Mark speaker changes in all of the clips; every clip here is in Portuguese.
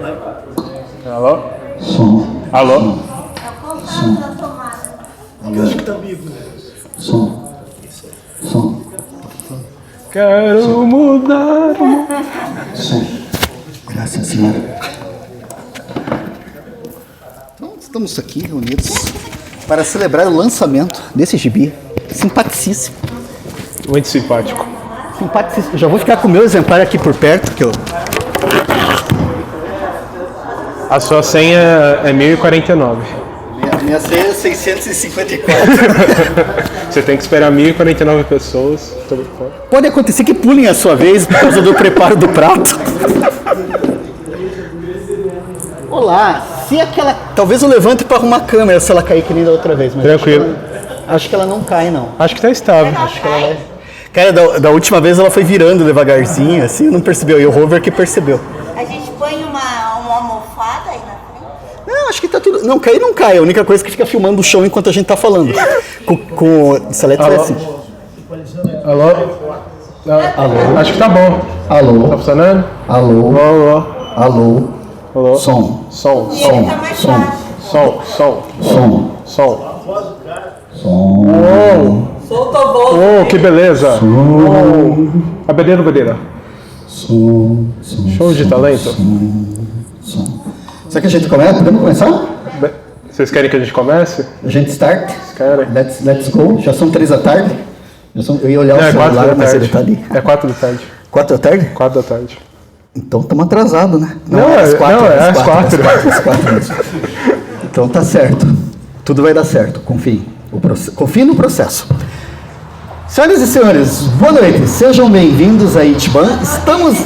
Speaker 1: Alô?
Speaker 2: Som.
Speaker 1: Alô?
Speaker 2: Som. Alô?
Speaker 3: Acho que tá vivo, né?
Speaker 2: Som. Som.
Speaker 1: Quero mudar.
Speaker 2: Som. Graças, Senhora. Então, estamos aqui reunidos para celebrar o lançamento desse gibi. Simpaticíssimo.
Speaker 1: Muito simpático.
Speaker 2: Simpaticíssimo. Já vou ficar com o meu exemplar aqui por perto, que eu...
Speaker 1: A sua senha é 1049.
Speaker 2: Minha senha é 654.
Speaker 1: Você tem que esperar 1049 pessoas.
Speaker 2: Pode acontecer que pulem a sua vez por causa do preparo do prato. Olá, se aquela... Talvez eu levante para arrumar a câmera se ela cair que nem da outra vez. Mas
Speaker 1: Tranquilo.
Speaker 2: Acho que ela não cai, não.
Speaker 1: Acho que tá estável.
Speaker 2: Acho que ela vai... Cara, da última vez ela foi virando devagarzinho, assim, não percebeu. E o Rover que percebeu.
Speaker 4: A gente põe uma almofada aí na frente?
Speaker 2: Não, acho que tá tudo... Não, cair não cai. A única coisa é que fica filmando o chão enquanto a gente tá falando. Com o Salete vai assim.
Speaker 1: Alô? Alô? Acho que tá bom.
Speaker 2: Alô?
Speaker 1: Tá funcionando?
Speaker 2: Alô?
Speaker 1: Alô?
Speaker 2: Alô?
Speaker 1: Alô?
Speaker 2: Som.
Speaker 1: Som.
Speaker 4: E ele tá mais
Speaker 2: som.
Speaker 4: baixo.
Speaker 1: Som. Som.
Speaker 2: Som.
Speaker 1: Som.
Speaker 2: Som.
Speaker 1: Oh,
Speaker 4: Solta a voz.
Speaker 1: oh, que beleza. Oh. A bedeira.
Speaker 2: Som.
Speaker 1: Show de talento.
Speaker 2: Som. Será que a gente começa? Podemos começar?
Speaker 1: Vocês querem que a gente comece?
Speaker 2: A gente start?
Speaker 1: Querem?
Speaker 2: Let's go. Já são 3 da tarde. Eu ia olhar o
Speaker 1: É 4
Speaker 2: celular,
Speaker 1: da
Speaker 2: mas ele
Speaker 1: tarde.
Speaker 2: tá ali.
Speaker 1: É 4 da tarde.
Speaker 2: 4 da tarde?
Speaker 1: 4 da tarde.
Speaker 2: Então estamos atrasados, né?
Speaker 1: Não, é às 4.
Speaker 2: Às 4 mesmo. Então tá certo. Tudo vai dar certo, confie. Confie no processo. Senhoras e senhores, boa noite. Sejam bem-vindos a Itiban. Estamos...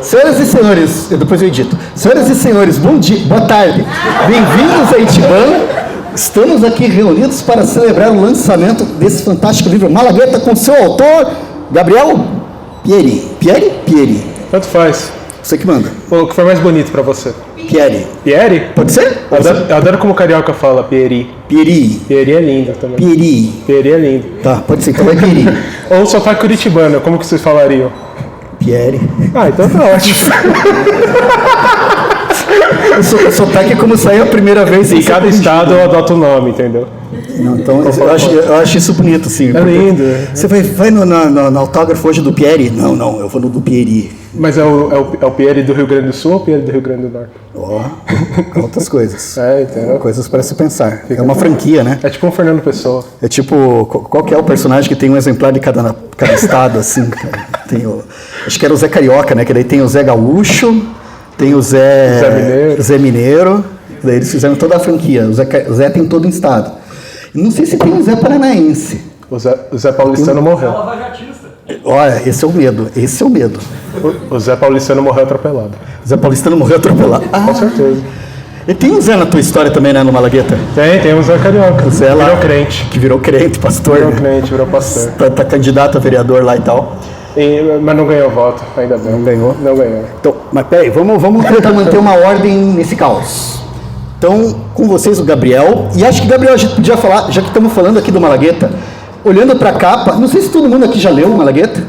Speaker 2: Senhoras e senhores, depois eu edito. Senhoras e senhores, bom dia, boa tarde. Bem-vindos a Itiban. Estamos aqui reunidos para celebrar o lançamento desse fantástico livro Malagueta com seu autor, Gabriel Pieri. Pieri?
Speaker 1: Tanto faz.
Speaker 2: Você que manda.
Speaker 1: O que foi mais bonito pra você?
Speaker 2: Pieri.
Speaker 1: Pieri?
Speaker 2: Pode ser?
Speaker 1: Eu adoro como o carioca fala Pieri.
Speaker 2: Pieri.
Speaker 1: Pieri é lindo também.
Speaker 2: Pieri.
Speaker 1: Pieri é lindo.
Speaker 2: Tá, pode ser, então vai Pieri.
Speaker 1: Ou sotaque curitibano, como que vocês falariam?
Speaker 2: Pieri.
Speaker 1: Ah, então tá ótimo.
Speaker 2: O sotaque é como sair a primeira vez.
Speaker 1: Em cada estado eu adoto o nome, entendeu?
Speaker 2: Não, então, eu acho isso bonito, sim.
Speaker 1: É lindo.
Speaker 2: Você vai no autógrafo hoje do Pieri? Não, eu vou no do Pieri.
Speaker 1: Mas é o Pieri do Rio Grande do Sul ou o Pieri do Rio Grande do Norte?
Speaker 2: Ó, outras coisas.
Speaker 1: É, entendeu?
Speaker 2: Coisas para se pensar. É uma franquia, né?
Speaker 1: É tipo um Fernando Pessoa.
Speaker 2: É tipo, qual que é o personagem que tem um exemplar de cada estado, assim? Tem acho que era o Zé Carioca, né? Que daí tem o Zé Gaúcho, tem o Zé Mineiro. Daí eles fizeram toda a franquia. O Zé tem todo o estado. Não sei se tem o Zé Paranaense.
Speaker 1: O Zé Paulistano morreu.
Speaker 2: Olha, esse é o medo.
Speaker 1: O Zé Paulistano morreu atropelado.
Speaker 2: O Zé Paulistano morreu atropelado.
Speaker 1: Com certeza.
Speaker 2: E tem um Zé na tua história também, né, no Malagueta?
Speaker 1: Tem o Zé Carioca.
Speaker 2: O Zé lá,
Speaker 1: virou crente.
Speaker 2: Que virou crente, pastor.
Speaker 1: Virou pastor.
Speaker 2: Tá candidato a vereador lá e tal.
Speaker 1: Mas não ganhou voto, ainda bem.
Speaker 2: Não ganhou?
Speaker 1: Não ganhou.
Speaker 2: Então, mas peraí, vamos tentar manter uma ordem nesse caos. Então, com vocês o Gabriel. E acho que, Gabriel, a gente podia falar, já que estamos falando aqui do Malagueta, olhando para a capa, não sei se todo mundo aqui já leu o Malagueta.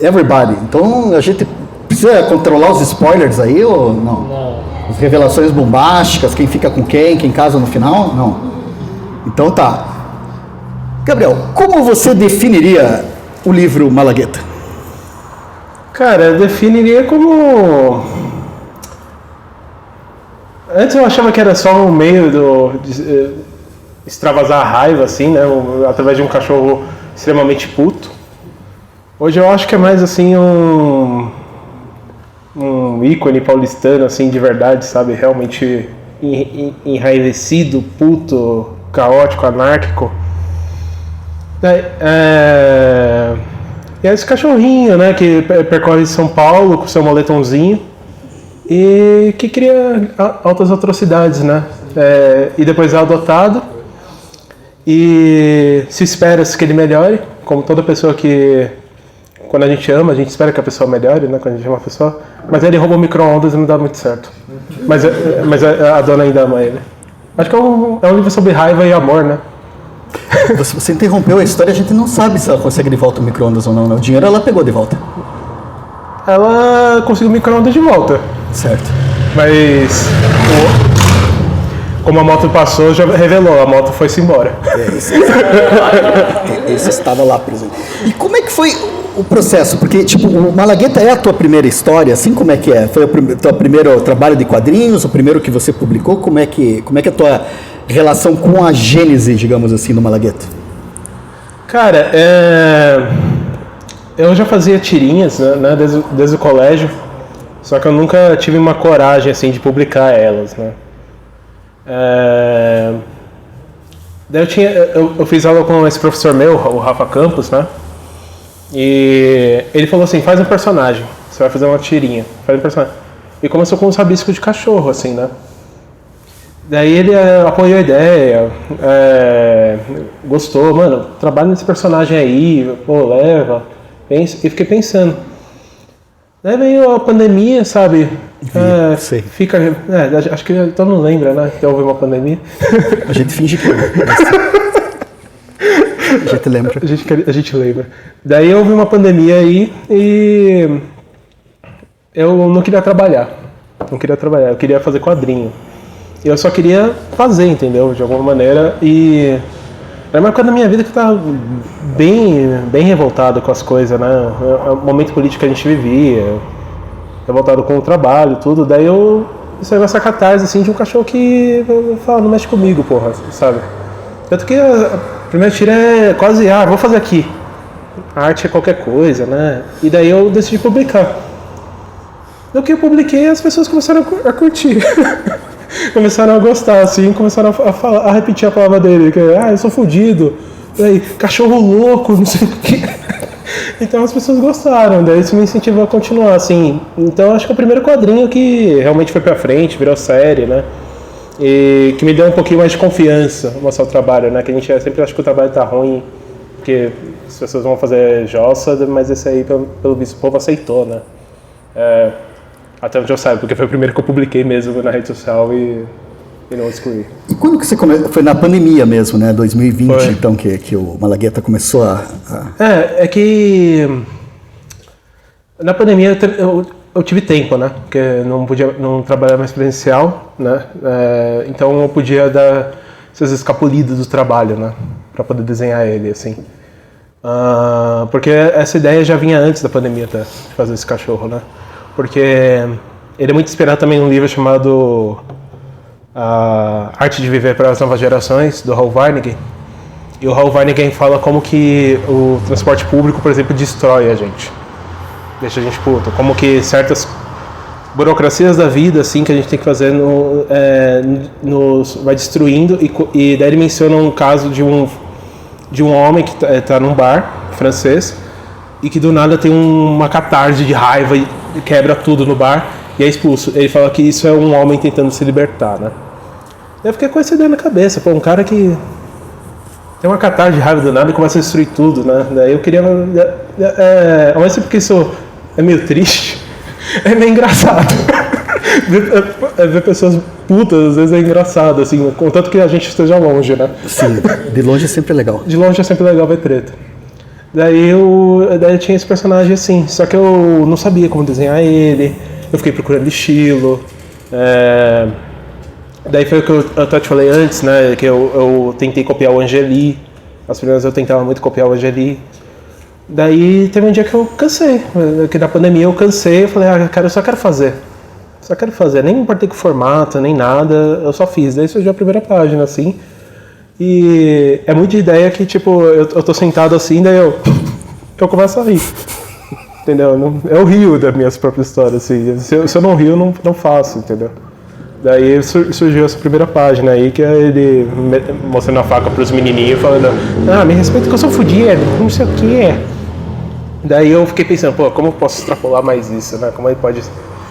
Speaker 2: Everybody. Então, a gente precisa controlar os spoilers aí ou não? Não. As revelações bombásticas, quem fica com quem casa no final? Não. Então tá. Gabriel, como você definiria o livro Malagueta?
Speaker 1: Cara, eu definiria como... Antes eu achava que era só um meio de extravasar a raiva, assim, né? Através de um cachorro extremamente puto. Hoje eu acho que é mais, assim, um ícone paulistano, assim, de verdade, sabe? Realmente enraivecido, puto, caótico, anárquico. E é esse cachorrinho, né, que percorre São Paulo com seu moletomzinho e que cria altas atrocidades, né? E depois é adotado e se espera que ele melhore, como toda pessoa que, quando a gente ama, a gente espera que a pessoa melhore, né, quando a gente ama a pessoa, mas ele rouba o micro-ondas e não dá muito certo. Mas a dona ainda ama ele. Acho que é um livro sobre raiva e amor, né?
Speaker 2: Você interrompeu a história, a gente não sabe se ela consegue de volta o micro-ondas ou não, né? O dinheiro ela pegou de volta.
Speaker 1: Ela conseguiu o micro-ondas de volta.
Speaker 2: Certo.
Speaker 1: Mas como a moto passou, já revelou, a moto foi-se embora.
Speaker 2: Esse estava lá presente. E como é que foi o processo? Porque, tipo, o Malagueta é a tua primeira história, assim, como é que é? Foi o teu primeiro trabalho de quadrinhos, o primeiro que você publicou? Como é que é a tua relação com a gênese, digamos assim, do Malagueta?
Speaker 1: Cara, eu já fazia tirinhas, né, desde o colégio, só que eu nunca tive uma coragem, assim, de publicar elas, né. Daí eu fiz aula com esse professor meu, o Rafa Campos, né? E ele falou assim, faz um personagem, você vai fazer uma tirinha, faz um personagem. E começou com uns rabiscos de cachorro, assim, né? Daí ele apoiou a ideia, gostou, mano, trabalha nesse personagem aí, pô, leva, pensa, e fiquei pensando. Daí veio a pandemia, sabe?
Speaker 2: Sei.
Speaker 1: Acho que todo mundo lembra, né? Que houve uma pandemia.
Speaker 2: A gente finge que não. A gente lembra.
Speaker 1: A gente lembra. Daí houve uma pandemia aí e eu não queria trabalhar. Eu queria fazer quadrinho. Eu só queria fazer, entendeu? De alguma maneira. E era uma época da minha vida que eu tava bem revoltado com as coisas, né? O momento político que a gente vivia, revoltado com o trabalho, tudo. Daí eu saiu essa catarse assim de um cachorro que fala, não mexe comigo, porra, sabe? Tanto que a primeira tira é quase, vou fazer aqui. A arte é qualquer coisa, né? E daí eu decidi publicar. No que eu publiquei, as pessoas começaram a curtir. Começaram a gostar, assim, começaram a repetir a palavra dele, que eu sou fudido, daí, cachorro louco, não sei o quê. Então as pessoas gostaram, daí isso me incentivou a continuar, assim. Então acho que é o primeiro quadrinho que realmente foi pra frente, virou série, né? E que me deu um pouquinho mais de confiança mostrar o trabalho, né? Que a gente sempre acha que o trabalho tá ruim, porque as pessoas vão fazer jossa, mas esse aí, pelo visto, o povo aceitou, né? Até onde eu saiba, porque foi o primeiro que eu publiquei mesmo na rede social e não excluí.
Speaker 2: E quando que você começou? Foi na pandemia mesmo, né? 2020,
Speaker 1: foi.
Speaker 2: Então, que o Malagueta começou a...
Speaker 1: É que na pandemia eu tive tempo, né? Porque não trabalhar mais presencial, né? Então eu podia dar essas escapulidas do trabalho, né? Pra poder desenhar ele, assim. Porque essa ideia já vinha antes da pandemia até, de fazer esse cachorro, né? Porque ele é muito inspirado também num livro chamado Arte de Viver para as Novas Gerações, do Hal Varnigan. E o Hal Varnigan fala como que o transporte público, por exemplo, destrói a gente. Deixa a gente puto. Como que certas burocracias da vida, assim, que a gente tem que fazer, nos vai destruindo. E daí ele menciona um caso de um homem que tá num bar francês e que do nada tem uma catarse de raiva e quebra tudo no bar e é expulso. Ele fala que isso é um homem tentando se libertar, né? Eu fiquei com essa ideia na cabeça, um cara que tem uma catarse de raiva do nada e começa a destruir tudo, né? Daí eu queria... ao mesmo tempo que isso é meio triste, é meio engraçado. Ver pessoas putas, às vezes é engraçado, assim, contanto que a gente esteja longe, né?
Speaker 2: Sim, de longe é sempre legal.
Speaker 1: De longe é sempre legal ver treta. Daí eu tinha esse personagem assim, só que eu não sabia como desenhar ele, eu fiquei procurando estilo. Daí foi o que eu até te falei antes, né, que eu tentei copiar o Angeli, as primeiras eu tentava muito copiar o Angeli. Daí teve um dia que eu cansei, que na pandemia eu cansei, eu falei, cara, eu só quero fazer, nem me importei com o formato, nem nada, eu só fiz. Daí surgiu a primeira página, assim. E é muito de ideia que, tipo, eu tô sentado assim, daí eu começo a rir. Entendeu? Eu rio das minhas próprias histórias, assim. Se eu não rio, eu não faço, entendeu? Daí surgiu essa primeira página aí, que é ele mostrando a faca pros menininhos, falando, me respeita que eu sou fudido, não sei o que. Daí eu fiquei pensando, como eu posso extrapolar mais isso, né? Como ele pode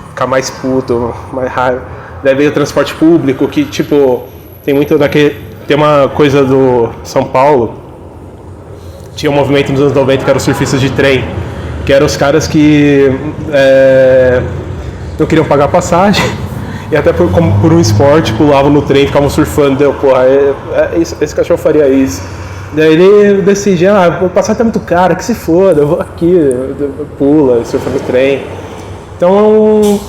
Speaker 1: ficar mais puto, mais raiva. Daí veio o transporte público, que, tipo, tem muito daquele... Tem uma coisa do São Paulo, tinha um movimento nos anos 90 que eram os surfistas de trem, que eram os caras que não queriam pagar passagem e até por um esporte pulavam no trem e ficavam surfando. Esse cachorro faria isso. Daí ele decide, a passagem tá muito cara, que se foda, eu vou aqui, pula, surfa no trem. Então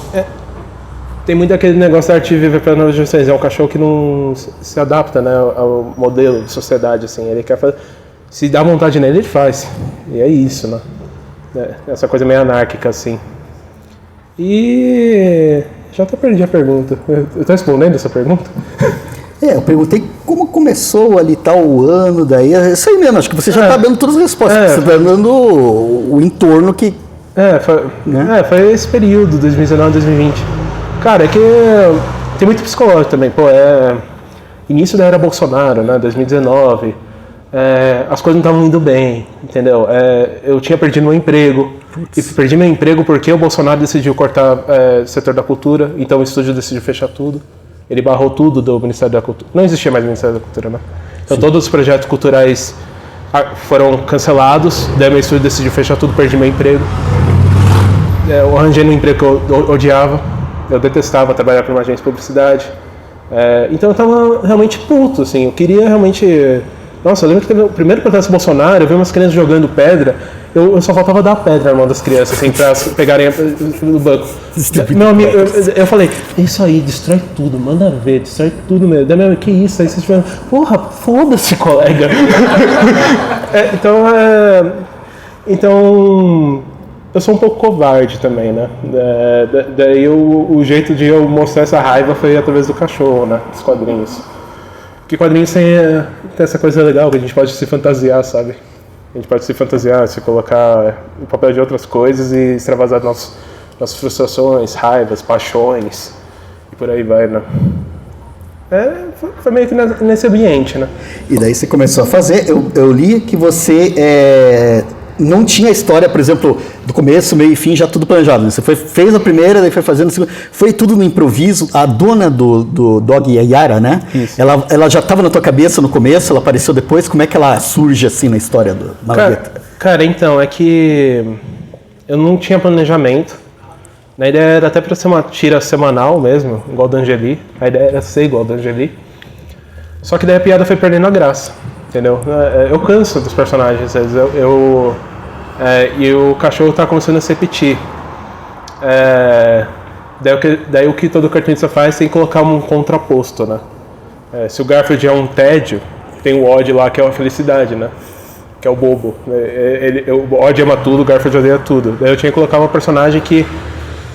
Speaker 1: tem muito aquele negócio da arte viver para novas gerações. É um cachorro que não se adapta, né, ao modelo de sociedade, assim. Ele quer fazer... Se dá vontade nele, ele faz. E é isso, né? Essa coisa meio anárquica, assim. E... já até perdi a pergunta. Eu tô respondendo essa pergunta?
Speaker 2: Eu perguntei como começou ali tal o ano, daí é isso aí mesmo, acho que você já está dando todas as respostas, você está dando o entorno que...
Speaker 1: Foi esse período, 2019, 2020. Cara, é que tem muito psicológico também, início da era Bolsonaro, né, 2019, as coisas não estavam indo bem, entendeu? Eu tinha perdido meu emprego, e perdi meu emprego porque o Bolsonaro decidiu cortar o setor da cultura, então o estúdio decidiu fechar tudo. Ele barrou tudo do Ministério da Cultura. Não existia mais Ministério da Cultura, né? Então todos os projetos culturais foram cancelados, daí meu estúdio decidiu fechar tudo, perdi meu emprego. Eu arranjei um emprego que eu odiava, eu detestava trabalhar para uma agência de publicidade. Então eu tava realmente puto, assim, eu queria realmente... Nossa, eu lembro que teve o primeiro protesto Bolsonaro, eu vi umas crianças jogando pedra, eu só faltava dar pedra na mão das crianças, assim, pra pegarem no banco. Meu amigo, eu falei, isso aí, destrói tudo, manda ver, destrói tudo mesmo. Daí meu amigo, que isso? Aí vocês tiveram, porra, foda-se, colega. Então, eu sou um pouco covarde também, né? Daí o jeito de eu mostrar essa raiva foi através do cachorro, né? Dos quadrinhos. Porque quadrinhos tem essa coisa legal que a gente pode se fantasiar, sabe? A gente pode se fantasiar, se colocar no papel de outras coisas e extravasar nossas frustrações, raivas, paixões e por aí vai, né? Foi meio que nesse ambiente, né?
Speaker 2: E daí você começou a fazer, eu li que você não tinha história, por exemplo, do começo, meio e fim, já tudo planejado. Você fez a primeira, daí foi fazendo a segunda. Foi tudo no improviso. A dona do Dog, a Yara, né? Isso. Ela já estava na tua cabeça no começo, ela apareceu depois. Como é que ela surge assim na história do Malagueta?
Speaker 1: Cara, então, é que eu não tinha planejamento. A ideia era até para ser uma tira semanal mesmo, igual da Angeli. A ideia era ser igual da Angeli. Só que daí a piada foi perdendo a graça, entendeu? Eu canso dos personagens, às vezes. E o cachorro tá começando a se repetir. Daí o que todo cartunista faz tem que colocar um contraposto, né? Se o Garfield é um tédio, tem o Odd lá que é uma felicidade, né? Que é o bobo. O Odd ama tudo, o Garfield odeia tudo. Daí eu tinha que colocar uma personagem que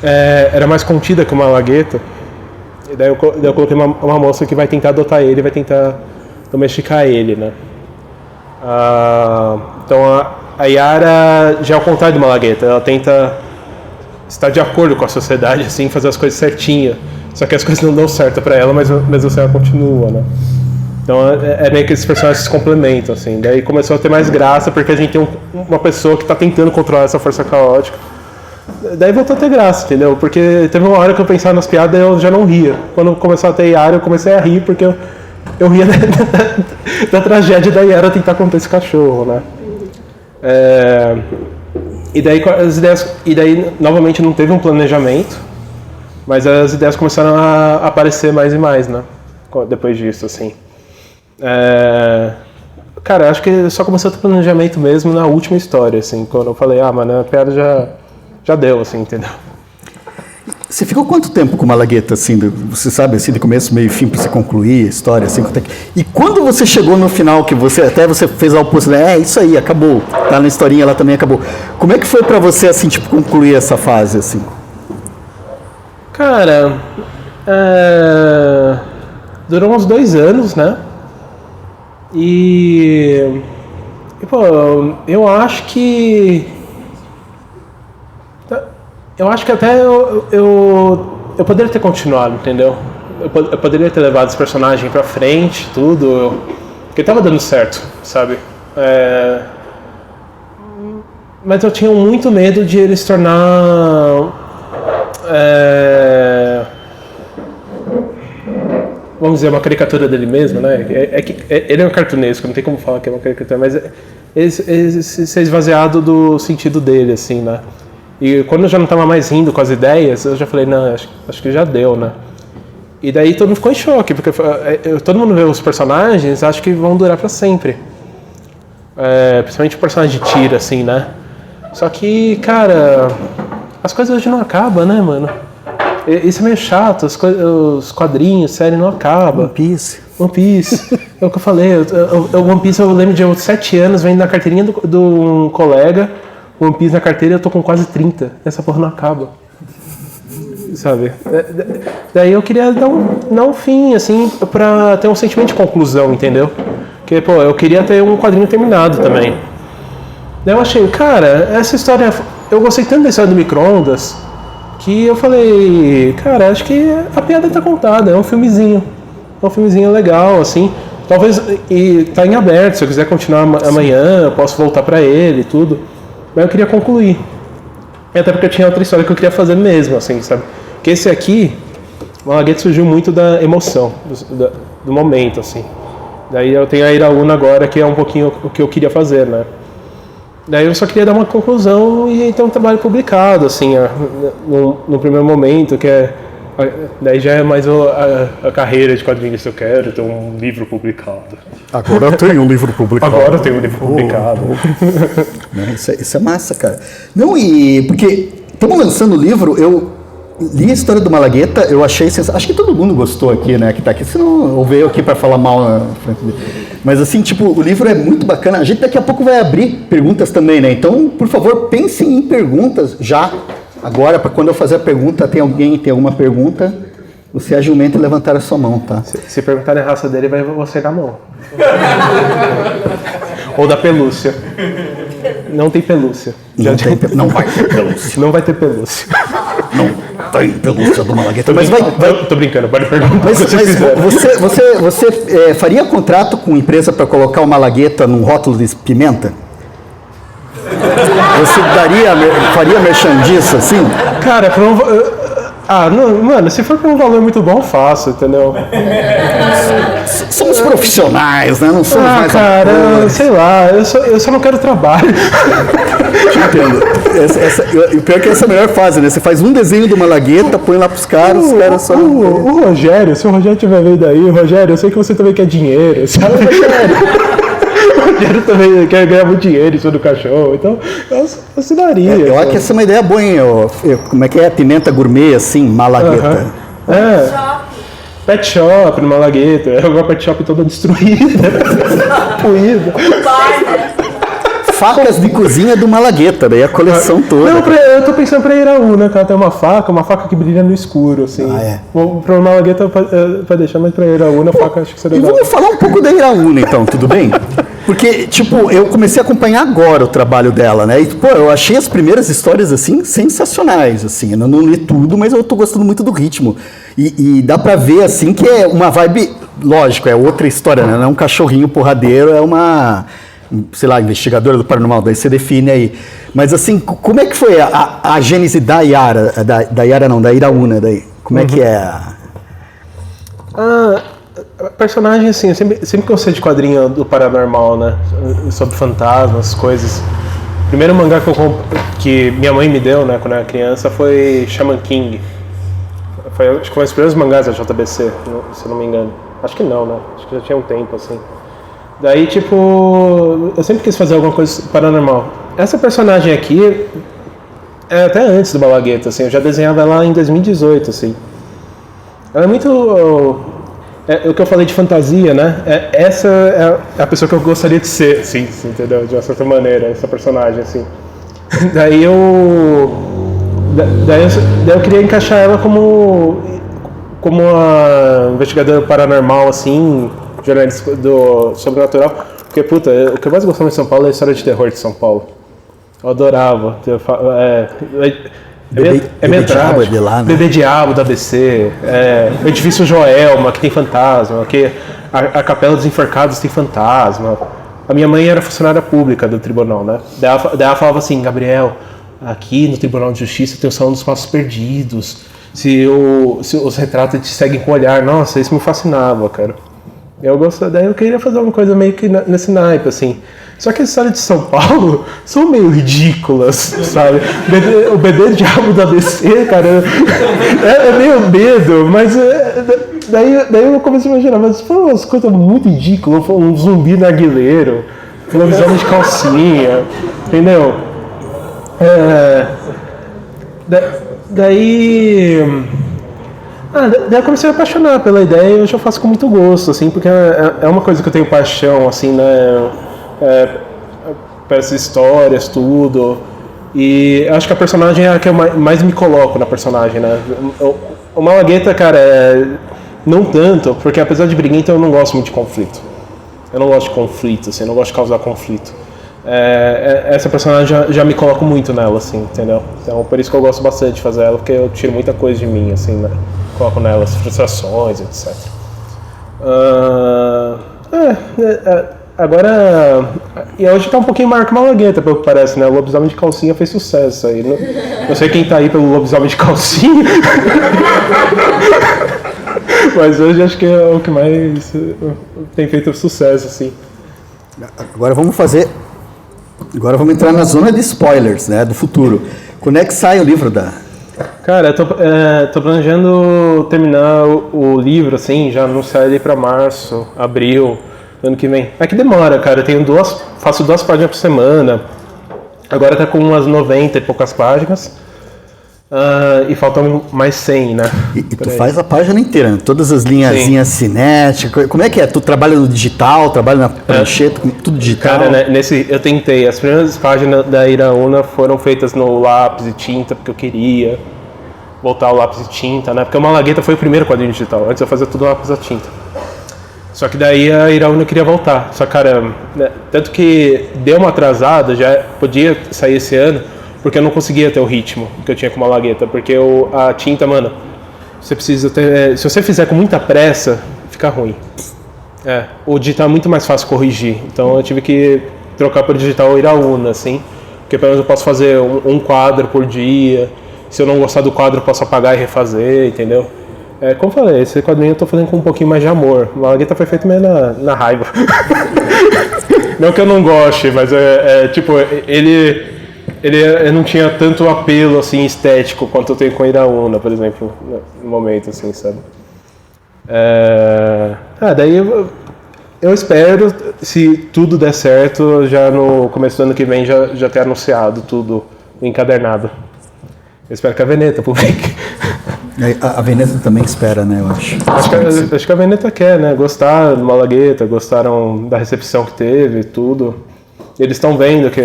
Speaker 1: era mais contida que uma Malagueta. E daí eu coloquei uma moça que vai tentar adotar ele, vai tentar domesticar ele, né? Então a Yara já é o contrário de Malagueta, ela tenta estar de acordo com a sociedade, assim, fazer as coisas certinho. Só que as coisas não dão certo pra ela, mas assim ela continua, né? Então é meio que esses personagens se complementam, assim. Daí começou a ter mais graça porque a gente tem uma pessoa que tá tentando controlar essa força caótica. Daí voltou a ter graça, entendeu? Porque teve uma hora que eu pensava nas piadas e eu já não ria. Quando começou a ter Yara, eu comecei a rir porque eu ria da tragédia da Yara tentar conter esse cachorro, né? E daí novamente não teve um planejamento, mas as ideias começaram a aparecer mais e mais, né? Depois disso, assim. Cara, acho que só começou a ter planejamento mesmo na última história, assim, quando eu falei, mano, a piada já deu, assim, entendeu?
Speaker 2: Você ficou quanto tempo com Malagueta, assim, você sabe, assim, de começo, meio e fim, para você concluir a história, assim, e quando você chegou no final, que você fez a oposição, isso aí, acabou, tá na historinha, ela também acabou. Como é que foi pra você, assim, tipo, concluir essa fase, assim?
Speaker 1: Cara, durou uns 2 anos, né? E pô, eu acho que até eu poderia ter continuado, entendeu? Eu poderia ter levado esse personagem pra frente, tudo, porque tava dando certo, sabe? Mas eu tinha muito medo de ele se tornar vamos dizer, uma caricatura dele mesmo, né? Ele é um cartunesco, não tem como falar que é uma caricatura, mas ele ser esvaziado do sentido dele, assim, né? E quando eu já não estava mais rindo com as ideias, eu já falei, não, acho que já deu, né? E daí todo mundo ficou em choque, porque todo mundo vê os personagens, acho que vão durar pra sempre. Principalmente o personagem de tira, assim, né? Só que, cara, as coisas hoje não acabam, né, mano? isso é meio chato, os quadrinhos, série não acaba. One Piece. É o que eu falei, One Piece eu lembro de 7 anos, vendo na carteirinha do um colega, One Piece na carteira, eu tô com quase 30. Essa porra não acaba. Sabe? Daí eu queria dar um fim, assim, pra ter um sentimento de conclusão, entendeu? Porque, pô, eu queria ter um quadrinho terminado também. Daí eu achei, cara, essa história, eu gostei tanto da história do micro-ondas, que eu falei, cara, acho que a piada tá contada, é um filmezinho legal, assim, talvez, e tá em aberto, se eu quiser continuar amanhã, eu posso voltar pra ele e tudo, mas eu queria concluir, e até porque eu tinha outra história que eu queria fazer mesmo, assim, sabe, porque esse aqui, o Malagueta surgiu muito da emoção, do momento, assim, daí eu tenho a Iraúna agora, que é um pouquinho o que eu queria fazer, né. Daí eu só queria dar uma conclusão e ter um trabalho publicado, assim, no primeiro momento, que é... Daí já é mais a carreira de quadrinhos que eu quero, ter um livro publicado.
Speaker 2: Agora eu tenho um livro publicado.
Speaker 1: Agora eu tenho um livro publicado.
Speaker 2: Não, isso é massa, cara. Não, e... Porque estamos lançando o livro, eu li a história do Malagueta, eu achei... Acho que todo mundo gostou aqui, né, que tá aqui. Você não veio aqui para falar mal... Mas assim, tipo, o livro é muito bacana. A gente daqui a pouco vai abrir perguntas também, né? Então, por favor, pensem em perguntas já. Agora, para quando eu fazer a pergunta, tem alguma pergunta, você agilmente levantar a sua mão, tá?
Speaker 1: Se perguntarem a raça dele, vai você na mão. Ou da pelúcia. Não tem pelúcia.
Speaker 2: Não vai ter pelúcia.
Speaker 1: Não vai ter pelúcia.
Speaker 2: Não tem pelúcia do Malagueta.
Speaker 1: Mas tô brincando, pode perguntar.
Speaker 2: Mas você faria contrato com empresa para colocar o Malagueta num rótulo de pimenta? Você faria merchandise assim?
Speaker 1: Cara, mano, se for por um valor muito bom, eu faço, entendeu?
Speaker 2: Somos profissionais, né? Não somos mais...
Speaker 1: cara, sei lá, eu só não quero trabalho.
Speaker 2: Te entendo. O pior é que essa é a melhor fase, né? Você faz um desenho do Malagueta, põe lá pros caras, os caras só...
Speaker 1: O Rogério, se o Rogério estiver vendo aí, Rogério, eu sei que você também quer dinheiro, sabe? O Rogério também quer ganhar muito dinheiro em cima do cachorro, então eu assinaria.
Speaker 2: Eu acho que essa é uma ideia boa, hein? Como é que é? Pimenta gourmet, assim, Malagueta.
Speaker 1: Pet shop no Malagueta, é uma pet shop toda destruída, puída.
Speaker 2: Facas de cozinha do Malagueta, daí a coleção toda.
Speaker 1: Não, eu tô pensando pra Iraúna, que ela tem uma faca que brilha no escuro, assim. Pro Malagueta pra deixar, mas pra Iraúna a faca acho que seria legal.
Speaker 2: Vamos falar um pouco da Iraúna, então, tudo bem? Porque, tipo, eu comecei a acompanhar agora o trabalho dela, né? E, pô, eu achei as primeiras histórias, assim, sensacionais, assim. Eu não li tudo, mas eu tô gostando muito do ritmo. E dá pra ver, assim, que é uma vibe... Lógico, é outra história, né? Não é um cachorrinho porradeiro, é uma... sei lá, investigadora do paranormal, daí você define aí. Mas, assim, como é que foi a gênese da Yara? Da Yara não, da Iraúna, daí? Como é que é
Speaker 1: a personagem, assim, eu sempre gostei de quadrinho do paranormal, né? Sobre fantasmas, coisas. O primeiro mangá que minha mãe me deu, né, quando eu era criança, foi Shaman King. Acho que foi um dos primeiros mangás da JBC, se eu não me engano. Acho que não, né? Acho que já tinha um tempo, assim. Daí, tipo, eu sempre quis fazer alguma coisa paranormal. Essa personagem aqui é até antes do Malagueta, assim. Eu já desenhava ela em 2018, assim. Ela é muito... É o que eu falei de fantasia, né? Essa é a pessoa que eu gostaria de ser, assim, entendeu? De uma certa maneira, essa personagem, assim. Daí eu queria encaixar ela como uma investigadora paranormal, assim, jornalista do sobrenatural. Porque, puta, o que eu mais gostava de São Paulo é a história de terror de São Paulo. Eu adorava.
Speaker 2: Bebê Diabo é de lá, né?
Speaker 1: Bebê Diabo da ABC, o Edifício Joelma, que tem fantasma, que a Capela dos Enforcados tem fantasma. A minha mãe era funcionária pública do tribunal, né? Daí ela falava assim, Gabriel, aqui no Tribunal de Justiça tem o Salão dos Passos Perdidos. Se os retratos te seguem com o olhar, nossa, isso me fascinava, cara. Daí eu queria fazer uma coisa meio que nesse naipe, assim. Só que as histórias de São Paulo são meio ridículas, sabe? O bebê diabo da ABC, cara, é meio medo, mas daí eu comecei a imaginar, mas foi umas coisas muito ridículas, um zumbi narguileiro, televisão de calcinha, entendeu? Daí Daí eu comecei a apaixonar pela ideia e hoje eu faço com muito gosto, assim, porque é uma coisa que eu tenho paixão, assim, né? Para essas histórias, tudo. E acho que a personagem é a que eu mais me coloco na personagem, né? O Malagueta, cara, não tanto, porque apesar de briguento eu não gosto muito de conflito. Eu não gosto de conflito, assim, eu não gosto de causar conflito. Essa personagem já me coloco muito nela, assim, entendeu? Então por isso que eu gosto bastante de fazer ela, porque eu tiro muita coisa de mim, assim, né? Coloco nela as frustrações, etc. Agora, e hoje tá um pouquinho Marco Malagueta, pelo que parece, né? O Lobisomem de Calcinha fez sucesso aí. Não sei quem tá aí pelo Lobisomem de Calcinha. Mas hoje acho que é o que mais tem feito sucesso, assim.
Speaker 2: Agora vamos entrar na zona de spoilers, né? Do futuro. Quando é que sai o livro da...
Speaker 1: Cara, eu tô planejando terminar o livro, assim, já anunciar ele pra março, abril, ano que vem. É que demora, cara, eu faço 2 páginas por semana, agora tá com umas 90 e poucas páginas, e faltam mais 100, né?
Speaker 2: E tu faz a página inteira, né? Todas as linhazinhas cinéticas, como é que é? Tu trabalha no digital, trabalha na prancheta, tudo digital?
Speaker 1: Cara, né, eu tentei, as primeiras páginas da Iraúna foram feitas no lápis e tinta, porque eu queria voltar ao lápis e tinta, né? Porque o Malagueta foi o primeiro quadrinho digital. Antes eu fazia tudo lápis e tinta. Só que daí a Iraúna queria voltar. Só, cara, né? Tanto que deu uma atrasada, já podia sair esse ano, porque eu não conseguia ter o ritmo que eu tinha com o Malagueta. Porque a tinta, mano, você precisa ter... Se você fizer com muita pressa, fica ruim. O digital é muito mais fácil corrigir. Então eu tive que trocar para o digital Iraúna, assim. Porque pelo menos eu posso fazer um quadro por dia. Se eu não gostar do quadro, eu posso apagar e refazer, entendeu? Como eu falei, esse quadrinho eu tô fazendo com um pouquinho mais de amor. O Malagueta foi feito meio na raiva. Não que eu não goste, mas tipo, ele não tinha tanto apelo, assim, estético quanto eu tenho com a Iraúna, por exemplo, no momento, assim, sabe? Daí eu espero, se tudo der certo, já no começo do ano que vem já ter anunciado tudo encadernado. Eu espero que a Veneta publique.
Speaker 2: A Veneta também espera, né, eu acho.
Speaker 1: Acho que a Veneta quer, né? Gostaram do Malagueta, gostaram da recepção que teve, tudo. Eles estão vendo que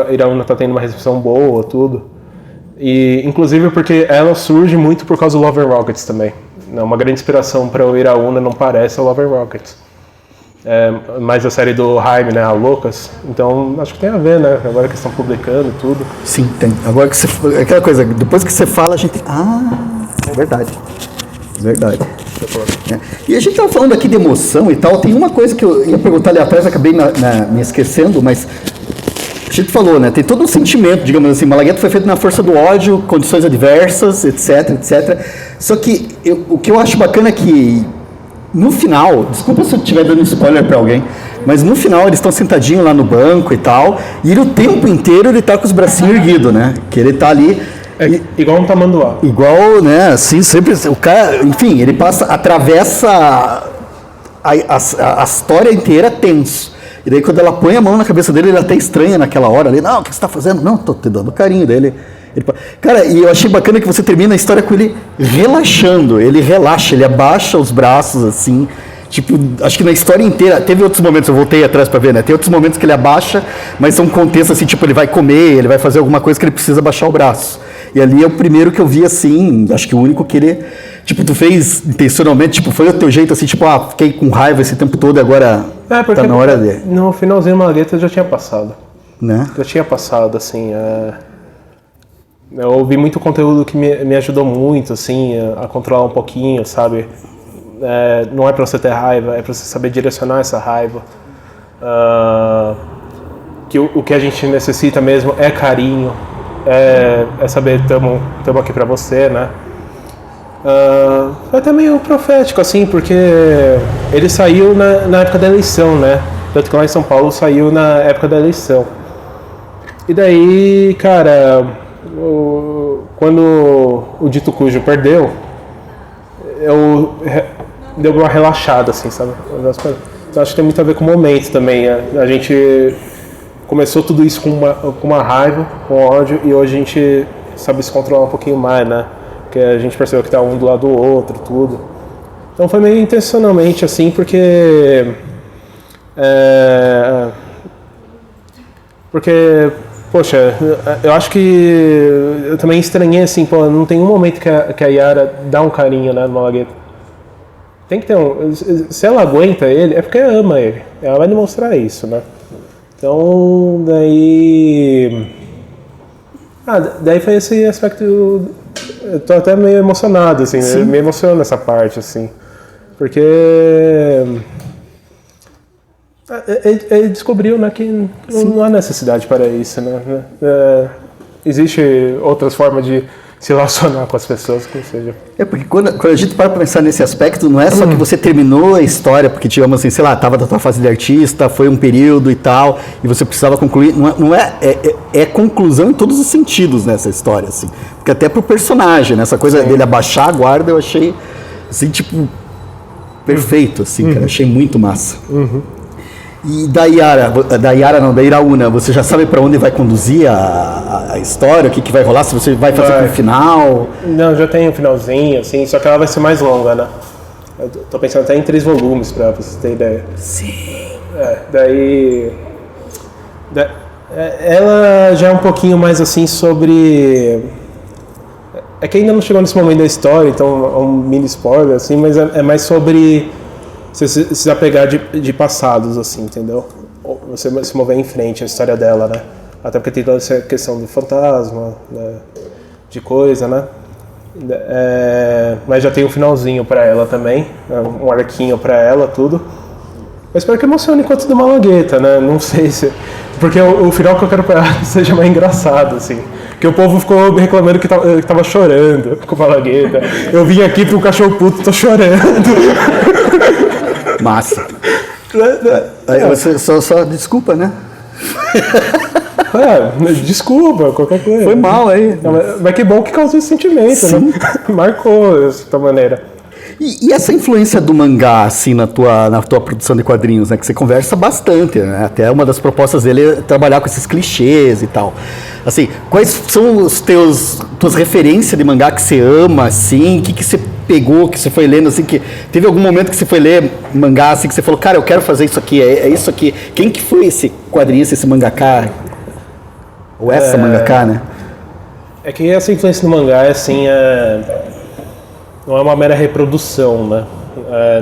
Speaker 1: a Iraúna está tendo uma recepção boa, tudo. E, inclusive, porque ela surge muito por causa do Love and Rockets também. Uma grande inspiração para o Iraúna não parece o Love and Rockets. Mais a série do Jaime, né, a Loucas. Então, acho que tem a ver, né? Agora que estão publicando tudo.
Speaker 2: Sim, tem. Agora que você... Aquela coisa, depois que você fala, a gente... é verdade. Verdade. E a gente estava falando aqui de emoção e tal. Tem uma coisa que eu ia perguntar ali atrás, acabei me esquecendo, mas... A gente falou, né? Tem todo um sentimento, digamos assim. Malagueta foi feito na força do ódio, condições adversas, etc, etc. Só que o que eu acho bacana é que... No final, desculpa se eu estiver dando spoiler pra alguém, mas no final eles estão sentadinhos lá no banco e tal, e ele, o tempo inteiro ele tá com os bracinhos erguidos, né? Que ele tá ali...
Speaker 1: igual um tamanduá.
Speaker 2: Igual, né? Assim, sempre... O cara, enfim, ele atravessa a história inteira tenso. E daí quando ela põe a mão na cabeça dele, ele até estranha naquela hora ali. Não, o que você tá fazendo? Não, tô te dando carinho dele. Cara, e eu achei bacana que você termina a história com ele relaxando. Ele relaxa, ele abaixa os braços assim. Tipo, acho que na história inteira, teve outros momentos, eu voltei atrás pra ver, né? Tem outros momentos que ele abaixa, mas são contextos assim, tipo, ele vai comer, ele vai fazer alguma coisa que ele precisa abaixar o braço. E ali é o primeiro que eu vi assim, acho que o único que ele... Tipo, tu fez intencionalmente, tipo, foi o teu jeito assim, tipo, fiquei com raiva esse tempo todo e agora tá na hora de...
Speaker 1: No finalzinho da Malagueta já tinha passado.
Speaker 2: Né?
Speaker 1: Já tinha passado, assim, eu ouvi muito conteúdo que me ajudou muito, assim, a controlar um pouquinho, sabe? Não é pra você ter raiva, é pra você saber direcionar essa raiva. Que o que a gente necessita mesmo é carinho, é saber tamo aqui pra você, né? É até meio profético, assim, porque ele saiu na época da eleição, né? Tanto que lá em São Paulo saiu na época da eleição. E daí, cara, quando o Dito Cujo perdeu, deu uma relaxada, assim, sabe? Então acho que tem muito a ver com o momento também. A gente começou tudo isso com uma raiva, com ódio, e hoje a gente sabe se controlar um pouquinho mais, né? que a gente percebeu que tá um do lado do outro, tudo. Então foi meio intencionalmente, assim, porque... Poxa, eu acho que eu também estranhei, assim, pô, não tem um momento que a Yara dá um carinho, né, no Malagueta. Tem que ter se ela aguenta ele, é porque ela ama ele. Ela vai demonstrar isso, né? Então, daí foi esse aspecto. Eu tô até meio emocionado, assim, me emociona essa parte, assim. Porque ele descobriu, né, que não há necessidade para isso, né? Existe outras formas de se relacionar com as pessoas, que seja.
Speaker 2: Porque quando a gente para pensar nesse aspecto, não é só que você terminou a história, porque, digamos assim, sei lá, estava da tua fase de artista, foi um período e tal, e você precisava concluir. É conclusão em todos os sentidos nessa história, assim. Porque até pro personagem, né? Essa coisa dele abaixar a guarda, eu achei, assim, tipo, perfeito, assim, cara. Achei muito massa. E da Iraúna, você já sabe para onde vai conduzir a história, o que vai rolar, se você vai fazer com o final?
Speaker 1: Não, já tem um finalzinho, assim, só que ela vai ser mais longa, né? Eu tô pensando até em 3 volumes, pra você ter ideia.
Speaker 2: Sim.
Speaker 1: Ela já é um pouquinho mais, assim, sobre... É que ainda não chegou nesse momento da história, então é um mini spoiler, assim, mas é mais sobre... Você se apegar de passados, assim, entendeu? Você se mover em frente, a história dela, né? Até porque tem toda essa questão do fantasma, né? De coisa, né? Mas já tem um finalzinho pra ela também, um arquinho pra ela, tudo. Eu espero que emocione quanto do Malagueta, né? Não sei se... Porque o final que eu quero pra ela seja mais engraçado, assim. Porque o povo ficou me reclamando que tava chorando com o Malagueta. Eu vim aqui pro cachorro puto, tô chorando.
Speaker 2: Massa. Você só desculpa, né?
Speaker 1: Desculpa, qualquer coisa.
Speaker 2: Foi mal aí.
Speaker 1: Mas que bom que causou esse sentimento, né? Marcou dessa maneira.
Speaker 2: E essa influência do mangá, assim, na tua produção de quadrinhos, né? Que você conversa bastante, né? Até uma das propostas dele é trabalhar com esses clichês e tal. Assim, quais são os tuas referências de mangá que você ama, assim? O que você pegou, que você foi lendo, assim, que teve algum momento que você foi ler mangá, assim, que você falou, cara, eu quero fazer isso aqui, é isso aqui. Quem que foi esse quadrinista, esse mangaká? Ou essa mangaká, né?
Speaker 1: É que essa influência no mangá é assim, não é uma mera reprodução, né?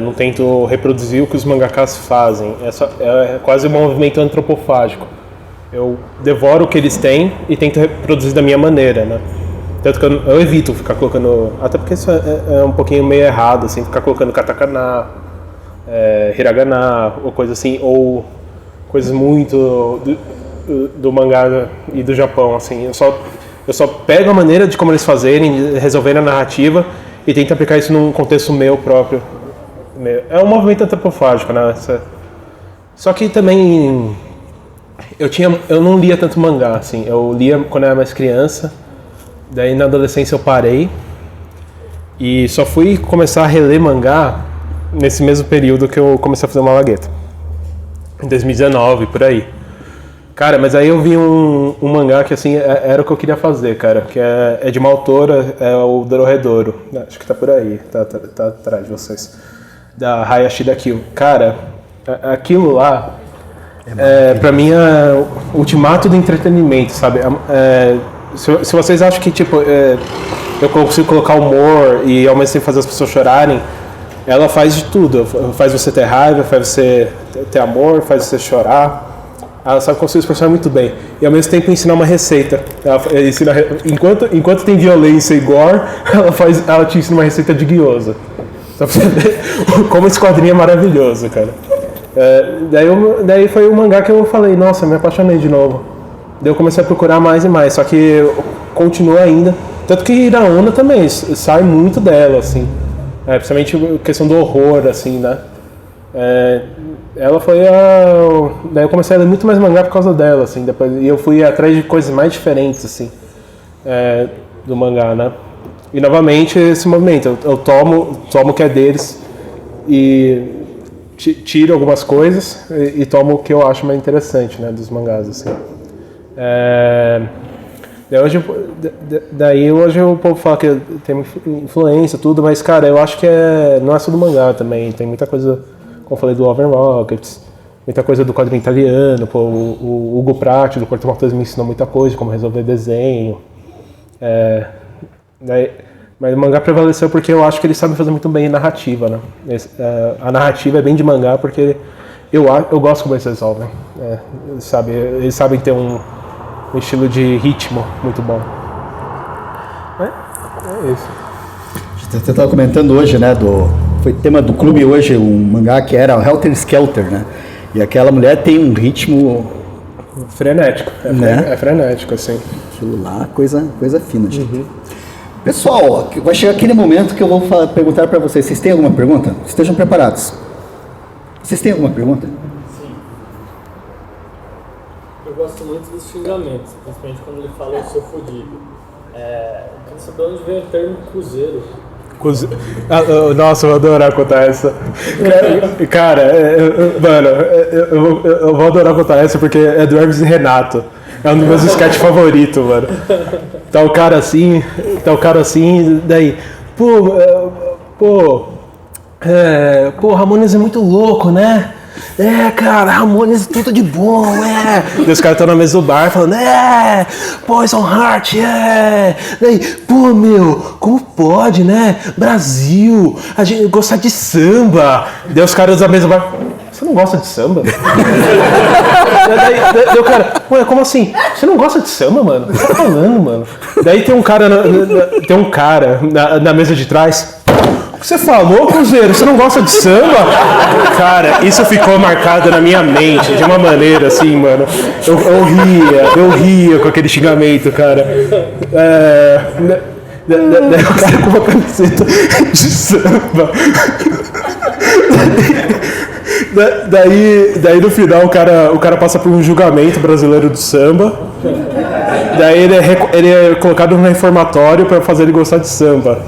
Speaker 1: Não tento reproduzir o que os mangakas fazem. É quase um movimento antropofágico. Eu devoro o que eles têm e tento reproduzir da minha maneira, né? Tanto que eu evito ficar colocando... Até porque isso é um pouquinho meio errado, assim, ficar colocando katakana, hiragana, ou coisa assim, ou coisas muito do mangá e do Japão, assim. Eu só pego a maneira de como eles fazerem, resolverem a narrativa e tento aplicar isso num contexto meu próprio. É um movimento antropofágico, né? Só que também... Eu não lia tanto mangá, assim. Eu lia quando eu era mais criança. Daí na adolescência eu parei. E só fui começar a reler mangá nesse mesmo período que eu comecei a fazer Malagueta. Em 2019, por aí. Cara, mas aí eu vi um mangá que, assim, era o que eu queria fazer, cara. Que é de uma autora, é o Dorohedoro. Acho que tá por aí, tá atrás de vocês. Da Hayashi Dakio. Cara, aquilo lá, pra mim, é o ultimato do entretenimento, sabe? Se vocês acham que, tipo, eu consigo colocar humor e ao mesmo tempo fazer as pessoas chorarem, ela faz de tudo. Faz você ter raiva, faz você ter amor, faz você chorar. Ela sabe construir os personagens muito bem. E ao mesmo tempo ensinar uma receita. Ela ensina, enquanto tem violência e gore, ela te ensina uma receita de gyoza. Só pra você ver como esse quadrinho é maravilhoso, cara. Daí foi um mangá que eu falei, nossa, me apaixonei de novo. Daí eu comecei a procurar mais e mais, só que continua ainda. Tanto que Iraúna também sai muito dela, assim. Principalmente a questão do horror, assim, né? Ela foi Daí eu comecei a ler muito mais mangá por causa dela, assim, depois, e eu fui atrás de coisas mais diferentes, assim, do mangá, né? E novamente esse movimento, eu tomo o que é deles e tiro algumas coisas e tomo o que eu acho mais interessante, né, dos mangás, assim. Daí hoje o povo fala que tem influência, tudo, mas, cara, eu acho que não é só do mangá também. Tem muita coisa, como eu falei, do Over Rockets, muita coisa do quadrinho italiano. Pô, o Hugo Pratt, do Corto Maltese, me ensinou muita coisa, como resolver desenho. Mas o mangá prevaleceu porque eu acho que eles sabem fazer muito bem narrativa, né? A narrativa é bem de mangá porque eu gosto como eles resolvem. Eles sabem ter um estilo de ritmo muito bom. É isso.
Speaker 2: Você estava comentando hoje, né? Foi tema do clube hoje, um mangá que era o Helter Skelter, né? E aquela mulher tem um ritmo
Speaker 1: frenético.
Speaker 2: Né?
Speaker 1: É frenético, assim.
Speaker 2: Aquilo lá, coisa fina, gente. Pessoal, vai chegar aquele momento que eu vou perguntar para vocês. Vocês têm alguma pergunta? Estejam preparados. Vocês têm alguma pergunta?
Speaker 3: Sim. Eu gosto muito dos xingamentos, principalmente quando ele fala eu sou fodido. Eu quero saber onde vem o termo cruzeiro.
Speaker 1: Nossa, eu vou adorar contar essa. Cara, mano, eu vou adorar contar essa porque é do Hermes e Renato. É um dos meus sketches favoritos, mano. Tá o cara assim, daí, Ramones é muito louco, né? Cara, Ramones é tudo de bom, E os caras estão na mesa do bar falando, Poison Heart, Daí, como pode, né? Brasil, a gente gostar de samba. Daí os caras da mesa do bar, você não gosta de samba? daí o cara, como assim? Você não gosta de samba, mano? O que você tá falando, mano? Daí tem um cara na mesa de trás. O que você falou, Cruzeiro? Você não gosta de samba? Cara, isso ficou marcado na minha mente de uma maneira assim, mano. Eu ria com aquele xingamento, cara. Daí o cara com uma camiseta de samba. Daí no final o cara passa por um julgamento brasileiro do samba. Daí ele é colocado no reformatório pra fazer ele gostar de samba.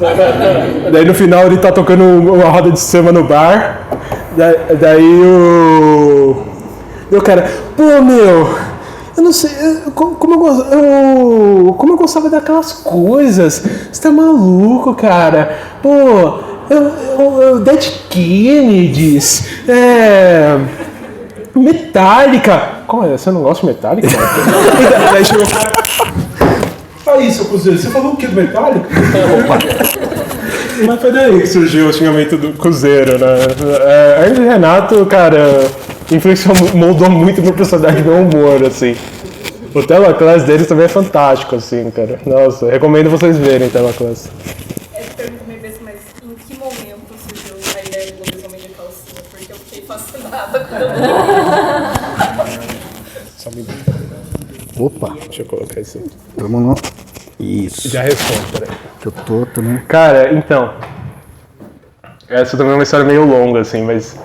Speaker 1: Daí no final ele tá tocando uma roda de samba no bar. Daí o cara, eu não sei, como eu gostava daquelas coisas. Você tá maluco, cara? Dead Kennedys, Metallica. Como é? Você não gosta de Metallica? Daí chegou o cara. Aí, seu Cruzeiro, você falou o que do Metallica? Mas foi daí que surgiu o xingamento do Cruzeiro, né? Hermes e Renato, cara, moldou muito meu personagem, meu humor, assim. O Tela Class deles também é fantástico, assim, cara. Nossa, recomendo vocês verem Tela Class.
Speaker 2: Opa!
Speaker 1: Deixa eu colocar isso.
Speaker 2: Vamos lá. Isso.
Speaker 1: Já respondo, peraí.
Speaker 2: Que eu tô também.
Speaker 1: Cara, então. Essa também é uma história meio longa, assim, mas.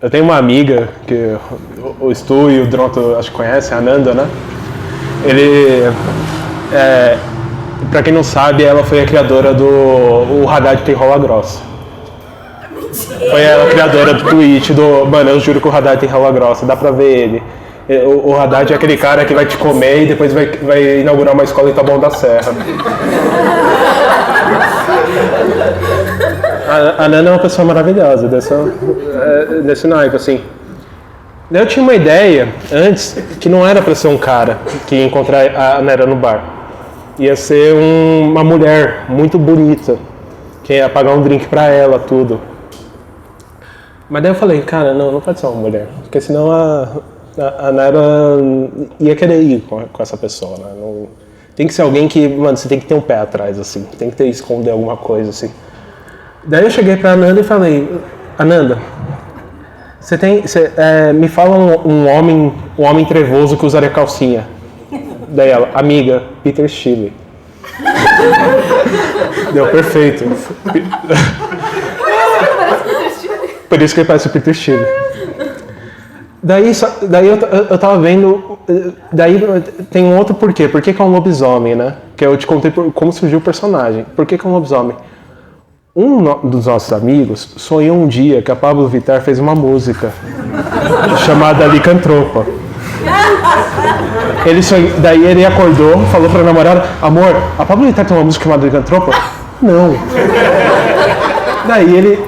Speaker 1: Eu tenho uma amiga que o Stu e o Dronto acho que conhecem, a Nanda, né? Pra quem não sabe, ela foi a criadora do O Haddad Tem Rola Grossa. Foi ela a criadora do tweet do mano, eu juro que o Haddad tem rola grossa, dá pra ver ele. O Haddad é aquele cara que vai te comer e depois vai inaugurar uma escola em Taboão da Serra. A Nana é uma pessoa maravilhosa, desse naipe, assim. Eu tinha uma ideia antes que não era pra ser um cara que ia encontrar a Nera no bar. Ia ser uma mulher muito bonita, que ia pagar um drink pra ela, tudo. Mas daí eu falei, cara, não pode ser uma mulher, porque senão a Nara ia querer ir com essa pessoa, né? Não, tem que ser alguém que, mano, você tem que ter um pé atrás, assim, tem que esconder alguma coisa, assim. Daí eu cheguei pra Ananda e falei, Ananda, me fala um homem trevoso que usaria calcinha. Daí ela, amiga, Peter Chile. Deu perfeito. Por isso que ele parece o Peter Chile. Daí eu tava vendo. Daí tem um outro porquê. Por que é um lobisomem, né? Que eu te contei como surgiu o personagem. Por que é um lobisomem? Um dos nossos amigos sonhou um dia que a Pablo Vittar fez uma música chamada Licantropa. Daí ele acordou, falou pra namorada, amor, a Pablo Vittar tem uma música chamada Licantropa? Não. Daí ele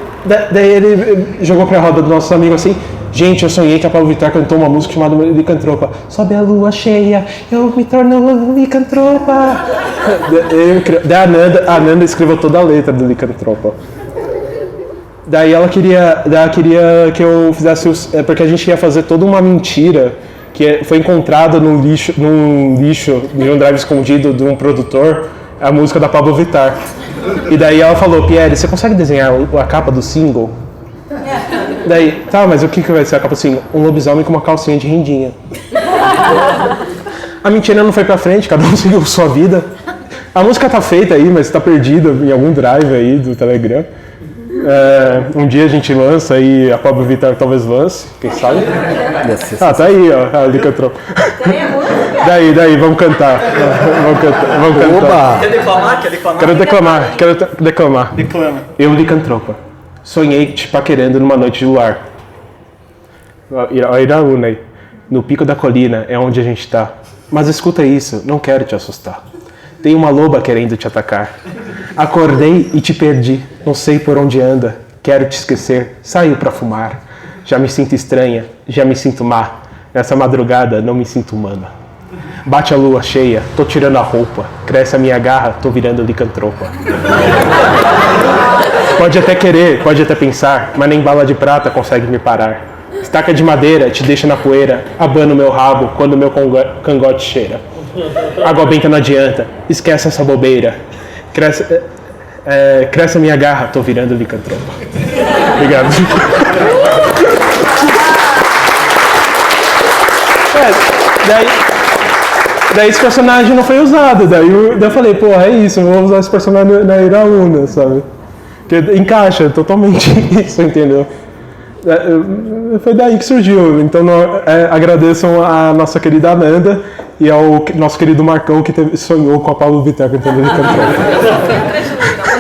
Speaker 1: jogou pra roda do nosso amigo assim, gente, eu sonhei que a Pablo Vittar cantou uma música chamada Licantropa. Sobe a lua cheia, eu me torno licantropa. Daí a Nanda escreveu toda a letra do Licantropa. Daí ela queria que eu fizesse porque a gente ia fazer toda uma mentira que foi encontrada num lixo de um drive escondido de um produtor, a música da Pablo Vittar. E daí ela falou, Pierre, você consegue desenhar a capa do single? Daí, tá, mas o que vai ser a capa do single? Um lobisomem com uma calcinha de rendinha. A mentira não foi pra frente, cada um seguiu sua vida. A música tá feita aí, mas tá perdida em algum drive aí do Telegram. Um dia a gente lança e a Pablo Vittar talvez lance, quem sabe? Tá aí, ó, a Licantropa. Daí, vamos cantar.
Speaker 2: Oba!
Speaker 5: Quer declamar?
Speaker 1: Quero declamar.
Speaker 5: Declama.
Speaker 1: Eu, Licantropa, sonhei te paquerando numa noite de luar. A Iraúna aí. No pico da colina é onde a gente tá. Mas escuta isso, não quero te assustar. Tem uma loba querendo te atacar. Acordei e te perdi, não sei por onde anda. Quero te esquecer, saio pra fumar. Já me sinto estranha, já me sinto má. Nessa madrugada não me sinto humana. Bate a lua cheia, tô tirando a roupa. Cresce a minha garra, tô virando licantropa. Pode até querer, pode até pensar, mas nem bala de prata consegue me parar. Estaca de madeira te deixa na poeira, abana o meu rabo quando meu cangote cheira. Água benta não adianta, esquece essa bobeira. Cresce a minha garra, tô virando licantropa. Obrigado. Daí esse personagem não foi usado, daí eu falei, porra, é isso, eu vou usar esse personagem na Iraúna, sabe? Porque encaixa totalmente isso, entendeu? Foi daí que surgiu, então agradeçam a nossa querida Amanda e ao nosso querido Marcão que sonhou com a Pablo Vittar cantando de cantor.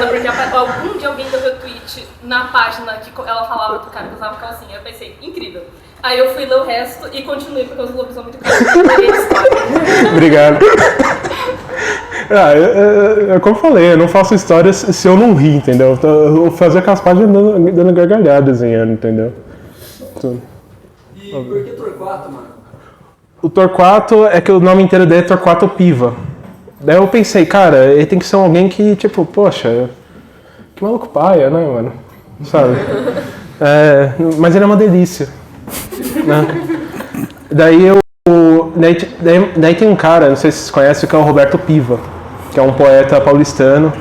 Speaker 6: Porque algum dia alguém deu retweet na página que ela falava pro cara que usava calcinha, eu pensei, incrível. Aí eu fui ler o resto e continuei porque os lobisomens do cara.
Speaker 1: Obrigado. Como eu falei, eu não faço histórias se eu não rir, entendeu? Eu vou fazer aquelas páginas dando gargalhada, desenhando, entendeu?
Speaker 5: E por que Torquato, mano?
Speaker 1: O Torquato é que o nome inteiro dele é Torquato Piva. Daí eu pensei, cara, ele tem que ser alguém que, tipo, poxa, que maluco paia, né, mano? Sabe? Mas ele é uma delícia. Né? Daí tem um cara, não sei se vocês conhecem, que é o Roberto Piva, que é um poeta paulistano,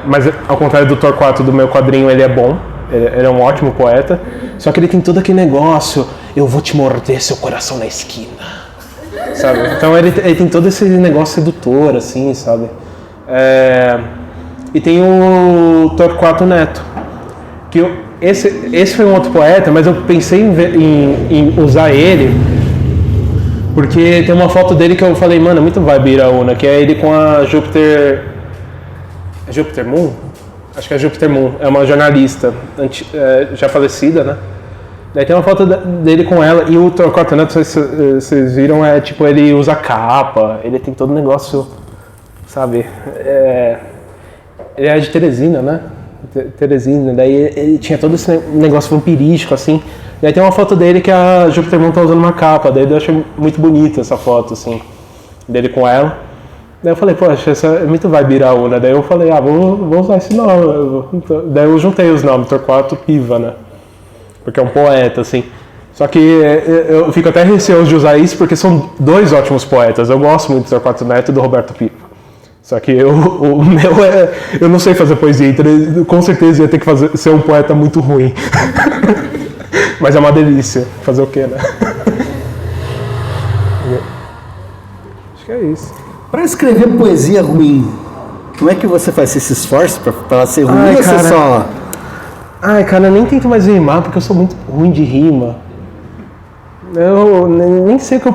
Speaker 1: mas ao contrário do Torquato do meu quadrinho, ele é bom, ele é um ótimo poeta, só que ele tem todo aquele negócio, eu vou te morder seu coração na esquina, sabe? Então ele tem todo esse negócio sedutor, assim, sabe? E tem o Torquato Neto, que esse foi um outro poeta, mas eu pensei em usar ele porque tem uma foto dele que eu falei, mano, é muito vibe Iraúna, que é ele com a Júpiter... É Júpiter Moon? Acho que é Júpiter Moon, é uma jornalista já falecida, né? Daí tem uma foto dele com ela e o Torquato Neto, não sei se vocês viram, tipo, ele usa capa, ele tem todo o negócio, sabe? Ele é de Teresina, né? Teresina, daí ele tinha todo esse negócio vampirístico, assim. Daí tem uma foto dele que a Júpiter Moon tá usando uma capa, daí eu achei muito bonita essa foto, assim, dele com ela. Daí eu falei, poxa, essa é muito vibe Iraúna. Daí eu falei, vou usar esse nome. Daí eu juntei os nomes, Torquato Piva, né? Porque é um poeta, assim. Só que eu fico até receoso de usar isso porque são dois ótimos poetas. Eu gosto muito do Torquato Neto e do Roberto Piva. Só que o meu eu não sei fazer poesia, então com certeza ia ter que ser um poeta muito ruim. Mas é uma delícia. Fazer o quê, né? Acho que é isso.
Speaker 2: Pra escrever poesia ruim, como é que você faz? Você se esforça pra ela ser ruim ou você só...
Speaker 1: Ai, cara, eu nem tento mais rimar porque eu sou muito ruim de rima. Eu nem sei o que eu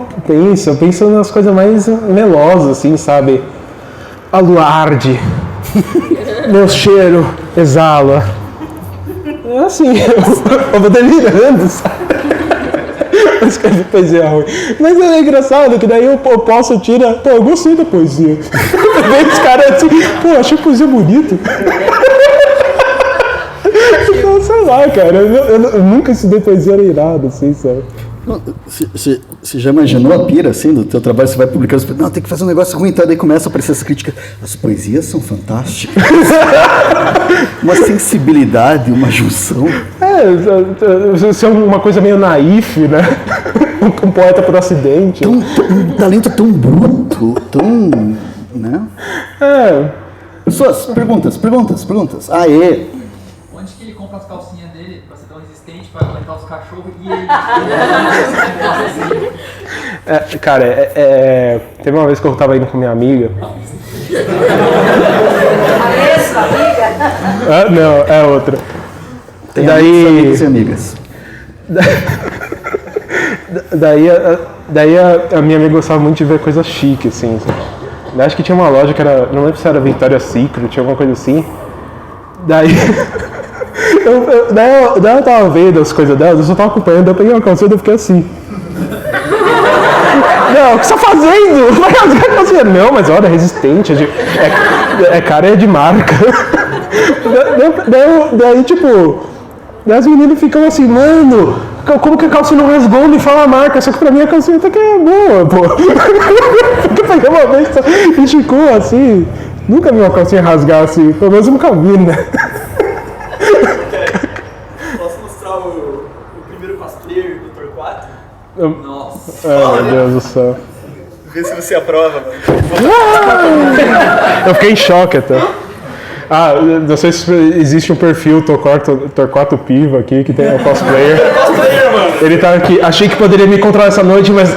Speaker 1: penso nas coisas mais melosas, assim, sabe? A lua arde, meu cheiro exala. É assim, eu vou delirando, sabe? Escrevi poesia ruim. Mas é engraçado que daí eu posso tirar. Pô, eu gostei da poesia. Daí os caras assim, pô, achei poesia bonita. Então, sei lá, cara. Eu nunca estudei poesia nem nada, assim, sabe?
Speaker 2: Você já imaginou a pira, assim, do teu trabalho? Você vai publicando, você não, tem que fazer um negócio ruim, então daí começa a aparecer essa crítica. As poesias são fantásticas. Uma sensibilidade, uma junção.
Speaker 1: Isso é uma coisa meio naif, né? Um poeta por acidente.
Speaker 2: Um talento tão bruto, tão... né? Pessoas, perguntas. Aê!
Speaker 5: Onde que ele compra as calcinhas dele pra ser tão resistente, pra aguentar os cachorros e ele...
Speaker 1: Cara, teve uma vez que eu tava indo com minha amiga.
Speaker 4: A mesma amiga?
Speaker 1: Não, é outra.
Speaker 2: Tem
Speaker 1: Daí...
Speaker 2: amigos e amigas.
Speaker 1: Daí a minha amiga gostava muito de ver coisa chique, assim. Daí acho que tinha uma loja que era... Não lembro se era Victoria's Secret, tinha alguma coisa assim. Daí... daí eu tava vendo as coisas dela, eu só tava acompanhando, eu peguei uma calcinha e eu fiquei assim. Não, o que você tá fazendo? Vai rasgar a calcinha. Não, mas olha, é resistente, cara, é de marca. Daí tipo, daí as meninas ficam assim, mano, como que a calcinha não rasgou? Me fala a marca, só que pra mim a calcinha até que é boa, pô. Porque eu peguei uma vez e ficou assim, nunca vi uma calcinha rasgar assim, pelo menos eu nunca vi, né?
Speaker 5: Posso mostrar o primeiro cosplayer do Torquato? Nossa.
Speaker 1: Ai, meu Deus do céu.
Speaker 5: Vê se você aprova, mano.
Speaker 1: Eu fiquei em choque até. Não sei se existe um perfil Torquato Piva aqui, que tem o cosplayer. Ele tá aqui, achei que poderia me encontrar essa noite, mas...
Speaker 5: E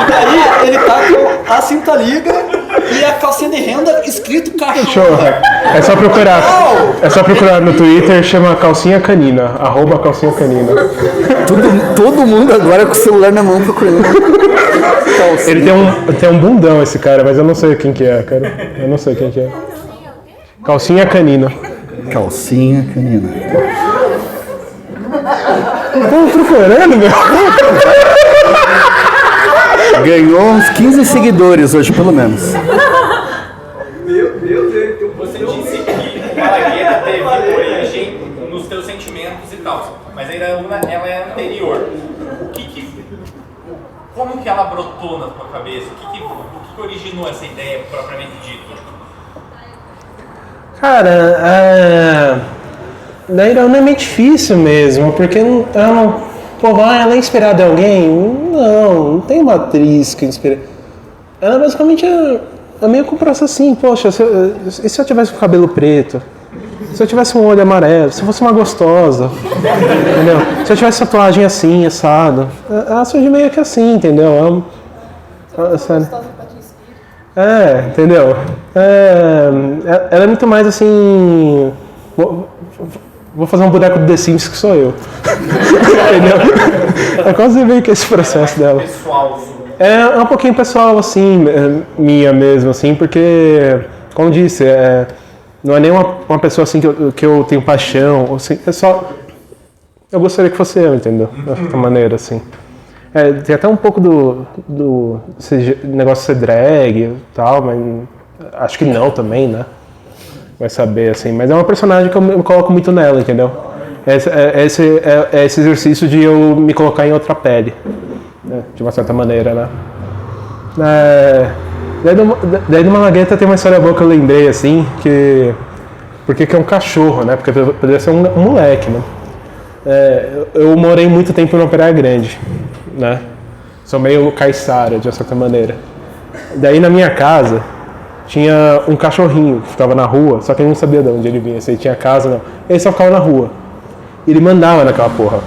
Speaker 5: daí ele tá com a cinta liga e a calcinha de renda escrito cachorro.
Speaker 1: Show. É só procurar no Twitter, chama calcinha canina, @calcinha canina.
Speaker 2: Todo mundo agora com o celular na mão procurando.
Speaker 1: Ele tem um bundão, esse cara, mas eu não sei quem que é, cara. Eu não sei quem que é. Calcinha canina.
Speaker 2: Calcinha canina.
Speaker 1: Tô procurando, meu.
Speaker 2: Ganhou uns 15 seguidores hoje, pelo menos.
Speaker 5: Meu Deus,
Speaker 7: Você disse que a Malagueta teve origem nos teus sentimentos e tal, mas ainda ela é anterior. Como que ela brotou na tua cabeça? O que originou essa ideia propriamente dito?
Speaker 1: Cara, daí não é meio difícil mesmo, porque ela é inspirada em alguém? Não tem uma atriz que inspira. Ela basicamente é meio com o processo assim, poxa, e se eu tivesse o cabelo preto? Se eu tivesse um olho amarelo? Se eu fosse uma gostosa? Entendeu? Se eu tivesse tatuagem assim, assado? Ela surge meio que assim, entendeu? Sério. Entendeu? Ela é muito mais assim... Vou fazer um boneco do The Sims que sou eu. Entendeu? É quase meio que esse processo dela.
Speaker 7: Pessoal.
Speaker 1: É um pouquinho pessoal, assim, minha mesmo, assim, porque, como eu disse, não é nem uma pessoa assim que eu tenho paixão, assim, é só... Eu gostaria que fosse eu, entendeu? De certa maneira, assim. Tem até um pouco do negócio de ser drag e tal, mas acho que não também, né? Vai saber, assim. Mas é uma personagem que eu me coloco muito nela, entendeu? Esse exercício de eu me colocar em outra pele, né? De uma certa maneira, né? Daí do Malagueta tem uma história boa que eu lembrei, assim, porque é um cachorro, né? Porque poderia ser um moleque, né? Eu morei muito tempo numa praia grande, né? Sou meio caiçara, de uma certa maneira. Daí na minha casa tinha um cachorrinho que ficava na rua, só que eu não sabia de onde ele vinha, se ele tinha casa ou não. Ele só ficava na rua. E ele mandava naquela porra.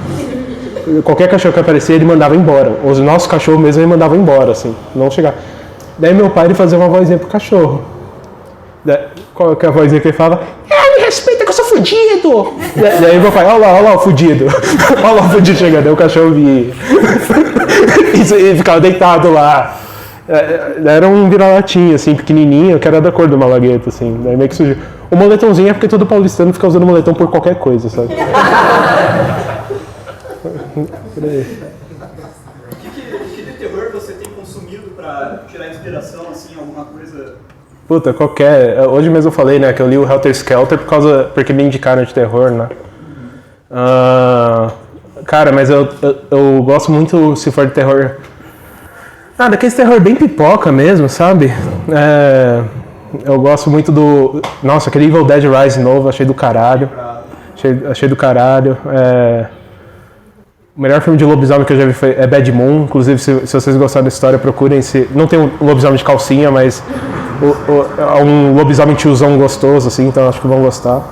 Speaker 1: Qualquer cachorro que aparecia, ele mandava embora. Os nossos cachorros mesmo, ele mandava embora, assim, não chegar. Daí meu pai, ele fazia uma vozinha pro cachorro. Qual que é a vozinha que ele falava? Me respeita que eu sou fudido! Daí meu pai, olha lá o fudido. Olha lá o fudido chegando. Daí o cachorro via. E ficava deitado lá. Era um vira-latinha, assim, pequenininho, que era da cor do Malagueta, assim. Daí meio que surgiu. O moletomzinho é porque todo paulistano fica usando moletom por qualquer coisa, sabe? Por aí.
Speaker 5: O que de terror você tem consumido pra tirar inspiração, assim, alguma coisa?
Speaker 1: Puta, qualquer. Hoje mesmo eu falei, né, que eu li o Helter Skelter porque me indicaram de terror, né? Cara, mas eu gosto muito, se for de terror. Daquele terror bem pipoca mesmo, sabe? Eu gosto muito do. Nossa, aquele Evil Dead Rise novo, achei do caralho. Achei do caralho. O melhor filme de lobisomem que eu já vi é Bad Moon. Inclusive, se vocês gostaram da história, procurem. Não tem um lobisomem de calcinha, mas é um lobisomem tiozão gostoso, assim, então acho que vão gostar.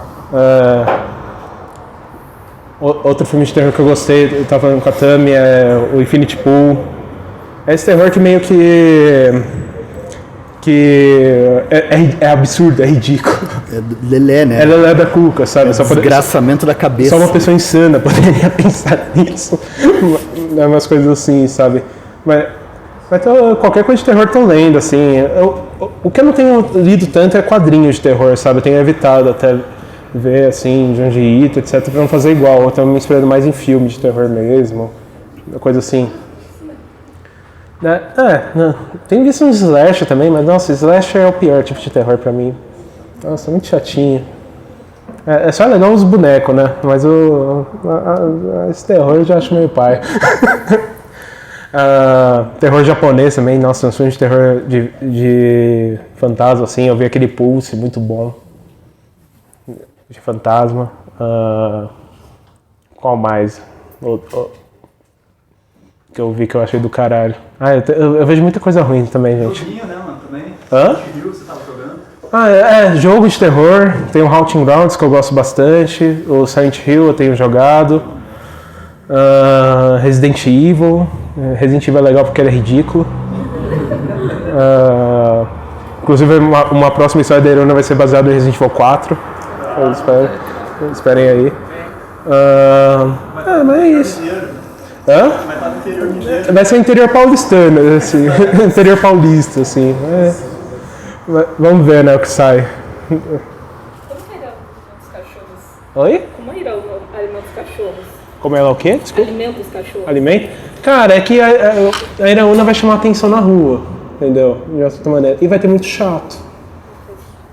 Speaker 1: Outro filme de terror que eu gostei, eu tava falando com a Tami, é o Infinity Pool. É esse terror que meio que é absurdo, é ridículo.
Speaker 2: É lelé, né?
Speaker 1: É lelé da cuca, sabe?
Speaker 2: Desgraçamento da cabeça.
Speaker 1: Só uma pessoa insana poderia pensar nisso. Umas coisas assim, sabe? Mas qualquer coisa de terror tô lendo, assim. O que eu não tenho lido tanto é quadrinhos de terror, sabe? Eu tenho evitado até ver, assim, Junji Ito, etc, pra não fazer igual. Eu tô me inspirando mais em filme de terror mesmo, coisa assim. Tem visto um slash também, mas nossa, slash é o pior tipo de terror pra mim. Nossa, muito chatinho. É só legal os bonecos, né? Mas esse terror eu já acho meio pai. Terror japonês também, nossa, um filme de terror de fantasma, assim, eu vi aquele Pulse, muito bom. De fantasma. Qual mais? Que eu vi que eu achei do caralho. Eu vejo muita coisa ruim também, gente.
Speaker 5: Joguinho, né, mano, também?
Speaker 1: Hã?
Speaker 5: Viu que você tava jogando?
Speaker 1: Jogo de terror. Tem o Haunting Grounds, que eu gosto bastante. O Silent Hill eu tenho jogado. Resident Evil. Resident Evil é legal porque ele é ridículo. Inclusive, uma próxima história da Iruna vai ser baseada em Resident Evil 4. Esperem aí. Mas é isso. Hã? Vai ser interior paulistano, assim. Interior paulista, assim. Vamos ver, né, o que sai.
Speaker 6: Como irá os cachorros?
Speaker 1: Oi?
Speaker 6: Como irá o alimento dos cachorros?
Speaker 1: Como ela o quê? Desculpa.
Speaker 6: Alimento dos cachorros.
Speaker 1: Alimento? Cara, é que a Iraúna vai chamar atenção na rua, entendeu? De outra maneira. E vai ter muito chato.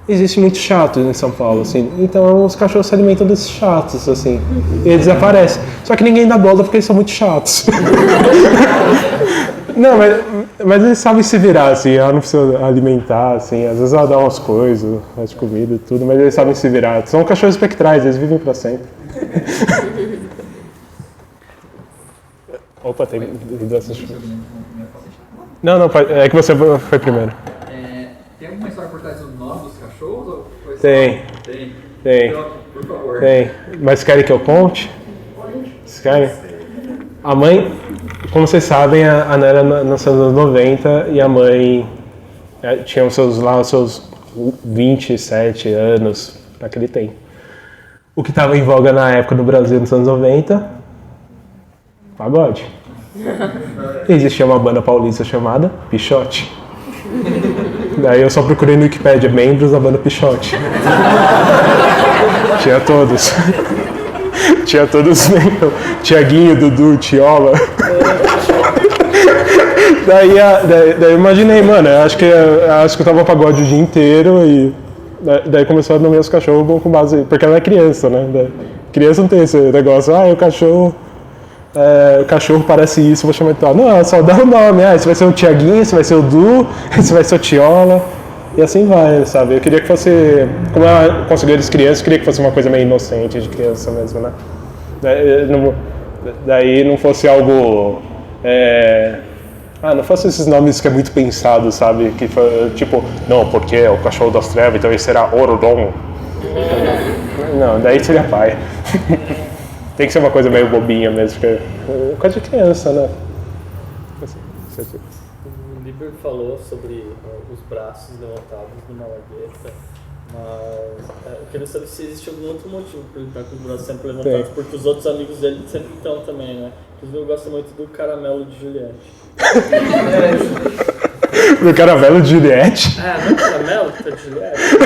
Speaker 1: Existe muito chato em São Paulo, assim. Então os cachorros se alimentam desses chatos, assim. E eles desaparecem. Só que ninguém dá bola porque eles são muito chatos. Não, mas eles sabem se virar, assim. Ela não precisa alimentar, assim. Às vezes ela dá umas coisas, faz comida e tudo, mas eles sabem se virar. São cachorros espectrais, eles vivem pra sempre. Opa, tem duas. Não, é que você foi primeiro.
Speaker 8: Tem alguma história por trás do nome dos cachorros? Ou foi só...
Speaker 1: Tem.
Speaker 8: Então, por favor.
Speaker 1: Tem. Mas querem que eu conte? Vocês querem? A mãe, como vocês sabem, a Nera nasceu nos anos 90 e a mãe tinha os seus 27 anos naquele tempo. O que estava em voga na época no Brasil nos anos 90? Pagode. Existia uma banda paulista chamada Pichote. Daí eu só procurei no Wikipedia membros da banda Pichote. Tinha todos. Tinha todos membros. Tiaguinho, Dudu, Tiola. Daí eu imaginei, mano, acho que eu tava pagode o dia inteiro e daí começou a nomear os cachorros com base. Porque ela é criança, né? Criança não tem esse negócio, o cachorro parece isso, vou chamar de tal. Não, só dá o nome. Esse vai ser o Tiaguinho, esse vai ser o Du, esse vai ser o Tiola. E assim vai, sabe? Eu queria que fosse, como ela conseguiu eles crianças, eu queria que fosse uma coisa meio inocente de criança mesmo, né? Daí não fosse algo... não fosse esses nomes que é muito pensado, sabe? Que tipo, não, porque é o cachorro das trevas, então ele será Orodon. Não, daí seria pai. Tem que ser uma coisa meio bobinha mesmo, porque é coisa de criança, né?
Speaker 3: O Liber falou sobre os braços levantados do Malagueta, mas eu queria saber se existe algum outro motivo para ele estar com os braços sempre levantados, porque os outros amigos dele sempre estão também, né? Inclusive eu gosto muito do Caramelo de Juliette.
Speaker 1: Do Caramelo de Juliette?
Speaker 3: Não é Caramelo que tá de Juliette?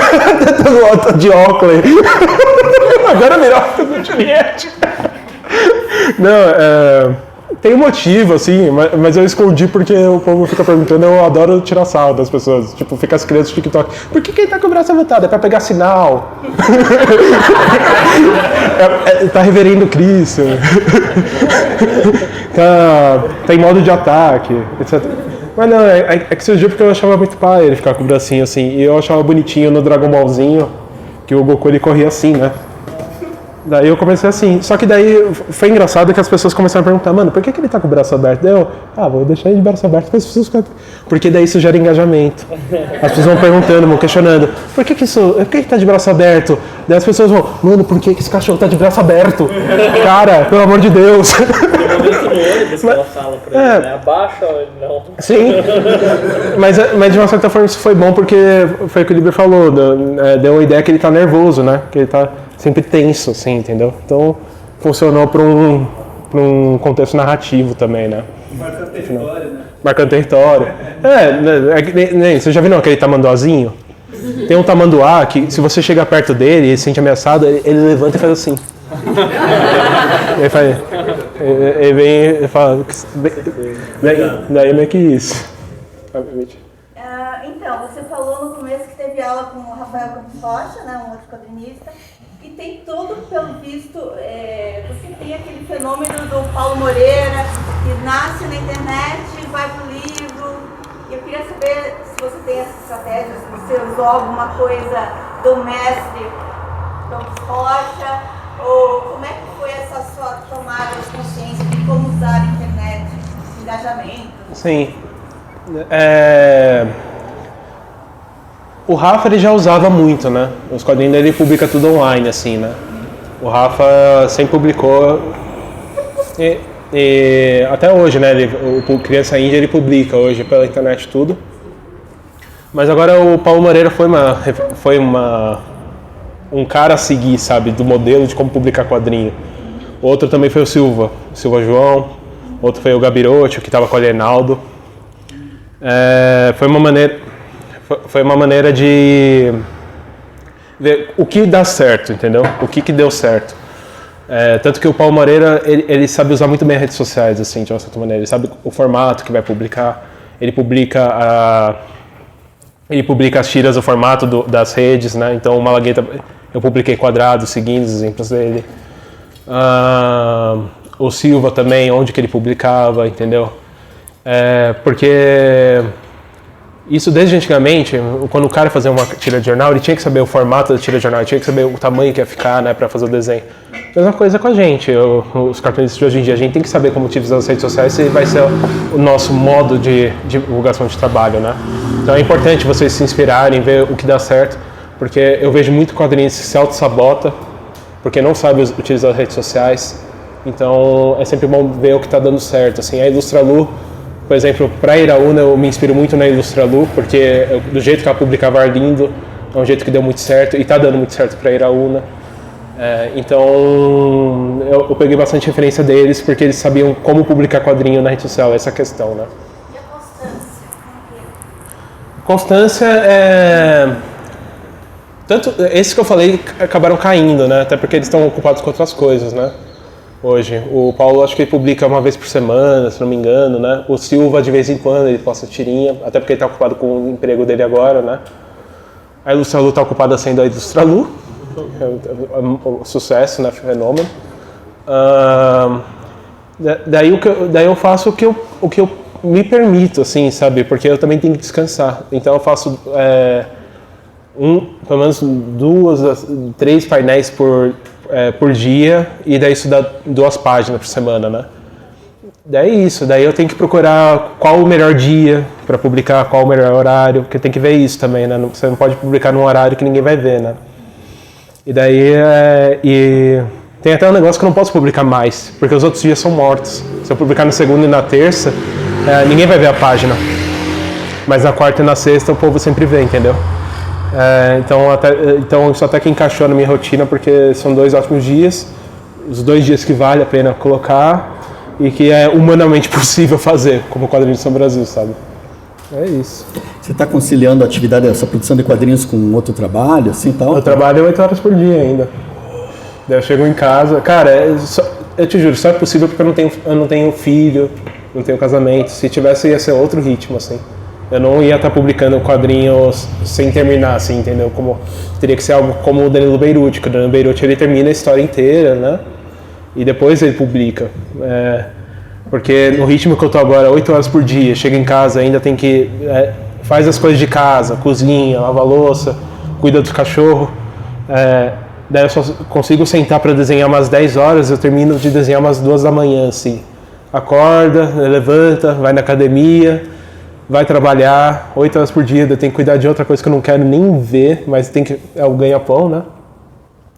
Speaker 1: Tá de óculos. Agora melhor do Juliette. Não, tem um motivo, assim, mas eu escondi porque o povo fica perguntando, eu adoro tirar sarro das pessoas. Tipo, fica as crianças do TikTok, por que ele tá com o braço levantado? É pra pegar sinal. Tá reverendo Cristo. Tá em modo de ataque, etc. Mas não, é que surgiu porque eu achava muito pai ele ficar com o bracinho assim. E eu achava bonitinho no Dragon Ballzinho, que o Goku ele corria assim, né? Daí eu comecei assim, só que daí foi engraçado que as pessoas começaram a perguntar, mano, por que ele tá com o braço aberto? Daí eu, vou deixar ele de braço aberto para as pessoas ficarem... Porque daí isso gera engajamento. As pessoas vão perguntando, vão questionando, por que ele tá de braço aberto? Daí as pessoas vão, mano, por que esse cachorro tá de braço aberto? Cara, pelo amor de Deus.
Speaker 3: Tem um momento no ônibus que ela fala pra ele, né? Abaixa ou não?
Speaker 1: Sim, mas de uma certa forma isso foi bom porque foi o que o Liber falou, deu a ideia que ele tá nervoso, né? Que ele tá sempre tenso, assim, entendeu? Então funcionou para um contexto narrativo também, né?
Speaker 3: Marcando território, né?
Speaker 1: Marcando território. Você já viu aquele tamanduazinho? Tem um tamanduá que se você chegar perto dele e ele se sente ameaçado, ele levanta e faz assim. Ele vem e fala. Daí é meio que isso.
Speaker 4: Então, você falou no começo que teve aula com o Rafael Campos Rocha, né, um outro quadrinista, e tem todo, pelo visto, você tem aquele fenômeno do Paulo Moreira, que nasce na internet, vai pro livro, e eu queria saber se você tem essa estratégia, se você usou alguma coisa do mestre Campos Rocha, ou como é que foi essa sua tomada de consciência de como usar a internet, engajamento?
Speaker 1: Sim. O Rafa ele já usava muito, né? Os quadrinhos dele publica tudo online, assim, né? O Rafa sempre publicou e até hoje, né? O Criança Índia ele publica hoje pela internet tudo. Mas agora o Paulo Moreira foi um cara a seguir, sabe? Do modelo de como publicar quadrinho. Outro também foi o Silva João. Outro foi o Gabirotti, que estava com o Alienaldo. Foi uma maneira de ver o que dá certo, entendeu? O que deu certo. Tanto que o Paulo Moreira, ele sabe usar muito bem as redes sociais, assim, de uma certa maneira. Ele sabe o formato que vai publicar. Ele publica as tiras, o formato das redes, né? Então o Malagueta, eu publiquei quadrados seguindo os exemplos dele. O Silva também, onde que ele publicava, entendeu? Porque isso desde antigamente, quando o cara fazia uma tira de jornal, ele tinha que saber o formato da tira de jornal, ele tinha que saber o tamanho que ia ficar, né, para fazer o desenho. Mesma coisa com a gente, os cartunistas de hoje em dia, a gente tem que saber como utilizar as redes sociais, se vai ser o nosso modo de divulgação de trabalho, né? Então é importante vocês se inspirarem, ver o que dá certo, porque eu vejo muito quadrinista que se auto-sabota, porque não sabe utilizar as redes sociais. Então é sempre bom ver o que está dando certo. Assim, a Ilustralu, por exemplo, para Iraúna eu me inspiro muito na Ilustralu, porque do jeito que ela publicava Arlindo, é um jeito que deu muito certo e está dando muito certo para Iraúna. Então eu peguei bastante referência deles, porque eles sabiam como publicar quadrinho na rede social, essa questão, né?
Speaker 4: E a constância?
Speaker 1: Constância tanto esses que eu falei acabaram caindo, né? Até porque eles estão ocupados com outras coisas, né? Hoje. O Paulo acho que ele publica uma vez por semana, se não me engano, né? O Silva de vez em quando ele posta tirinha, até porque ele está ocupado com o emprego dele agora, né? A Ilustralu está ocupada sendo a Ilustralu, sucesso, né? Fenômeno. Daí eu faço o que eu me permito, assim, sabe? Porque eu também tenho que descansar. Então eu faço pelo menos 2, 3 painéis por dia, e daí isso dá 2 páginas por semana, né? Daí isso, daí eu tenho que procurar qual o melhor dia para publicar, qual o melhor horário, porque tem que ver isso também, né? Você não pode publicar num horário que ninguém vai ver, né? E daí e tem até um negócio que eu não posso publicar mais, porque os outros dias são mortos. Se eu publicar na segunda e na terça, ninguém vai ver a página. Mas na quarta e na sexta o povo sempre vê, entendeu? Então isso até que encaixou na minha rotina, porque são 2 ótimos dias, os 2 dias que vale a pena colocar e que é humanamente possível fazer, como quadrinho de São Brasil, sabe? É isso.
Speaker 2: Você está conciliando a atividade, essa produção de quadrinhos com outro trabalho, assim, tal?
Speaker 1: Eu trabalho 8 horas por dia ainda. Daí eu chego em casa, cara, eu te juro, só é possível porque eu não tenho filho, não tenho casamento. Se tivesse, ia ser outro ritmo, assim. Eu não ia estar publicando quadrinhos sem terminar, assim, entendeu? Teria que ser algo como o Danilo Beirute, que o Danilo Beirute ele termina a história inteira, né? E depois ele publica. Porque no ritmo que eu tô agora, 8 horas por dia, chega em casa, ainda tem que... faz as coisas de casa, cozinha, lava a louça, cuida do cachorro. Daí eu só consigo sentar para desenhar umas 10 horas, eu termino de desenhar umas 2 da manhã, assim. Acorda, levanta, vai na academia, vai trabalhar, 8 horas por dia, eu tenho que cuidar de outra coisa que eu não quero nem ver, mas é o ganha-pão, né?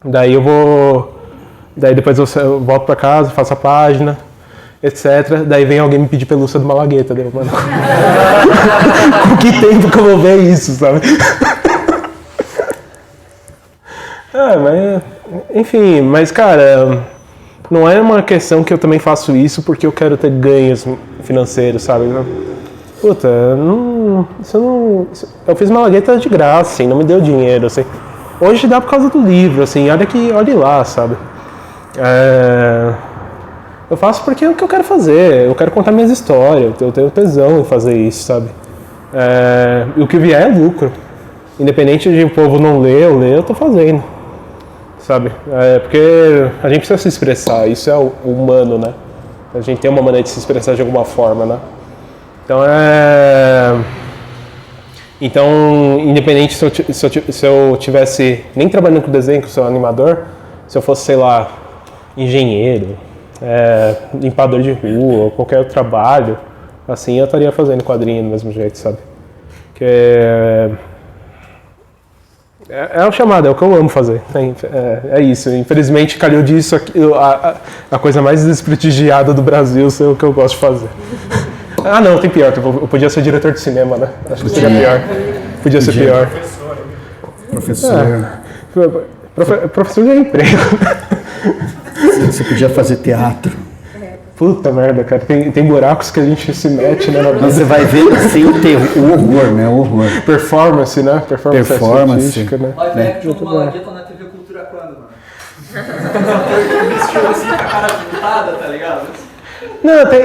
Speaker 1: Daí depois eu volto para casa, faço a página, etc. Daí vem alguém me pedir pelúcia do Malagueta, mano. Com que tempo que eu vou ver isso, sabe? Enfim, mas cara, não é uma questão que eu também faço isso porque eu quero ter ganhos financeiros, sabe? Puta, eu fiz Malagueta de graça, assim, não me deu dinheiro, assim. Hoje dá por causa do livro, assim, olhe lá, sabe? Eu faço porque é o que eu quero fazer, eu quero contar minhas histórias, eu tenho tesão em fazer isso, sabe? E o que vier é lucro. Independente de o povo não ler ou ler, eu tô fazendo. Sabe? Porque a gente precisa se expressar, isso é o humano, né? A gente tem uma maneira de se expressar de alguma forma, né? Então, independente se eu tivesse nem trabalhando com desenho, que eu sou animador, se eu fosse, sei lá, engenheiro, limpador de rua, ou qualquer outro trabalho, assim eu estaria fazendo quadrinho do mesmo jeito, sabe? Que é o chamado, é o que eu amo fazer. É isso. Infelizmente, calhou disso a coisa mais desprestigiada do Brasil ser o que eu gosto de fazer. Não, tem pior. Eu podia ser diretor de cinema, né? Acho que seria pior. Podia ser pior.
Speaker 2: Professor.
Speaker 1: Professor de emprego.
Speaker 2: Você podia fazer teatro.
Speaker 1: Puta merda, cara. Tem buracos que a gente se mete, né?
Speaker 2: Você vai ver assim o horror, né? O horror.
Speaker 1: Performance, né?
Speaker 2: Performance.
Speaker 1: Artística, né?
Speaker 8: Live action do Malagueta na TV Cultura quando, mano? Vestiu assim com a cara pintada, tá ligado?
Speaker 1: Não, tem...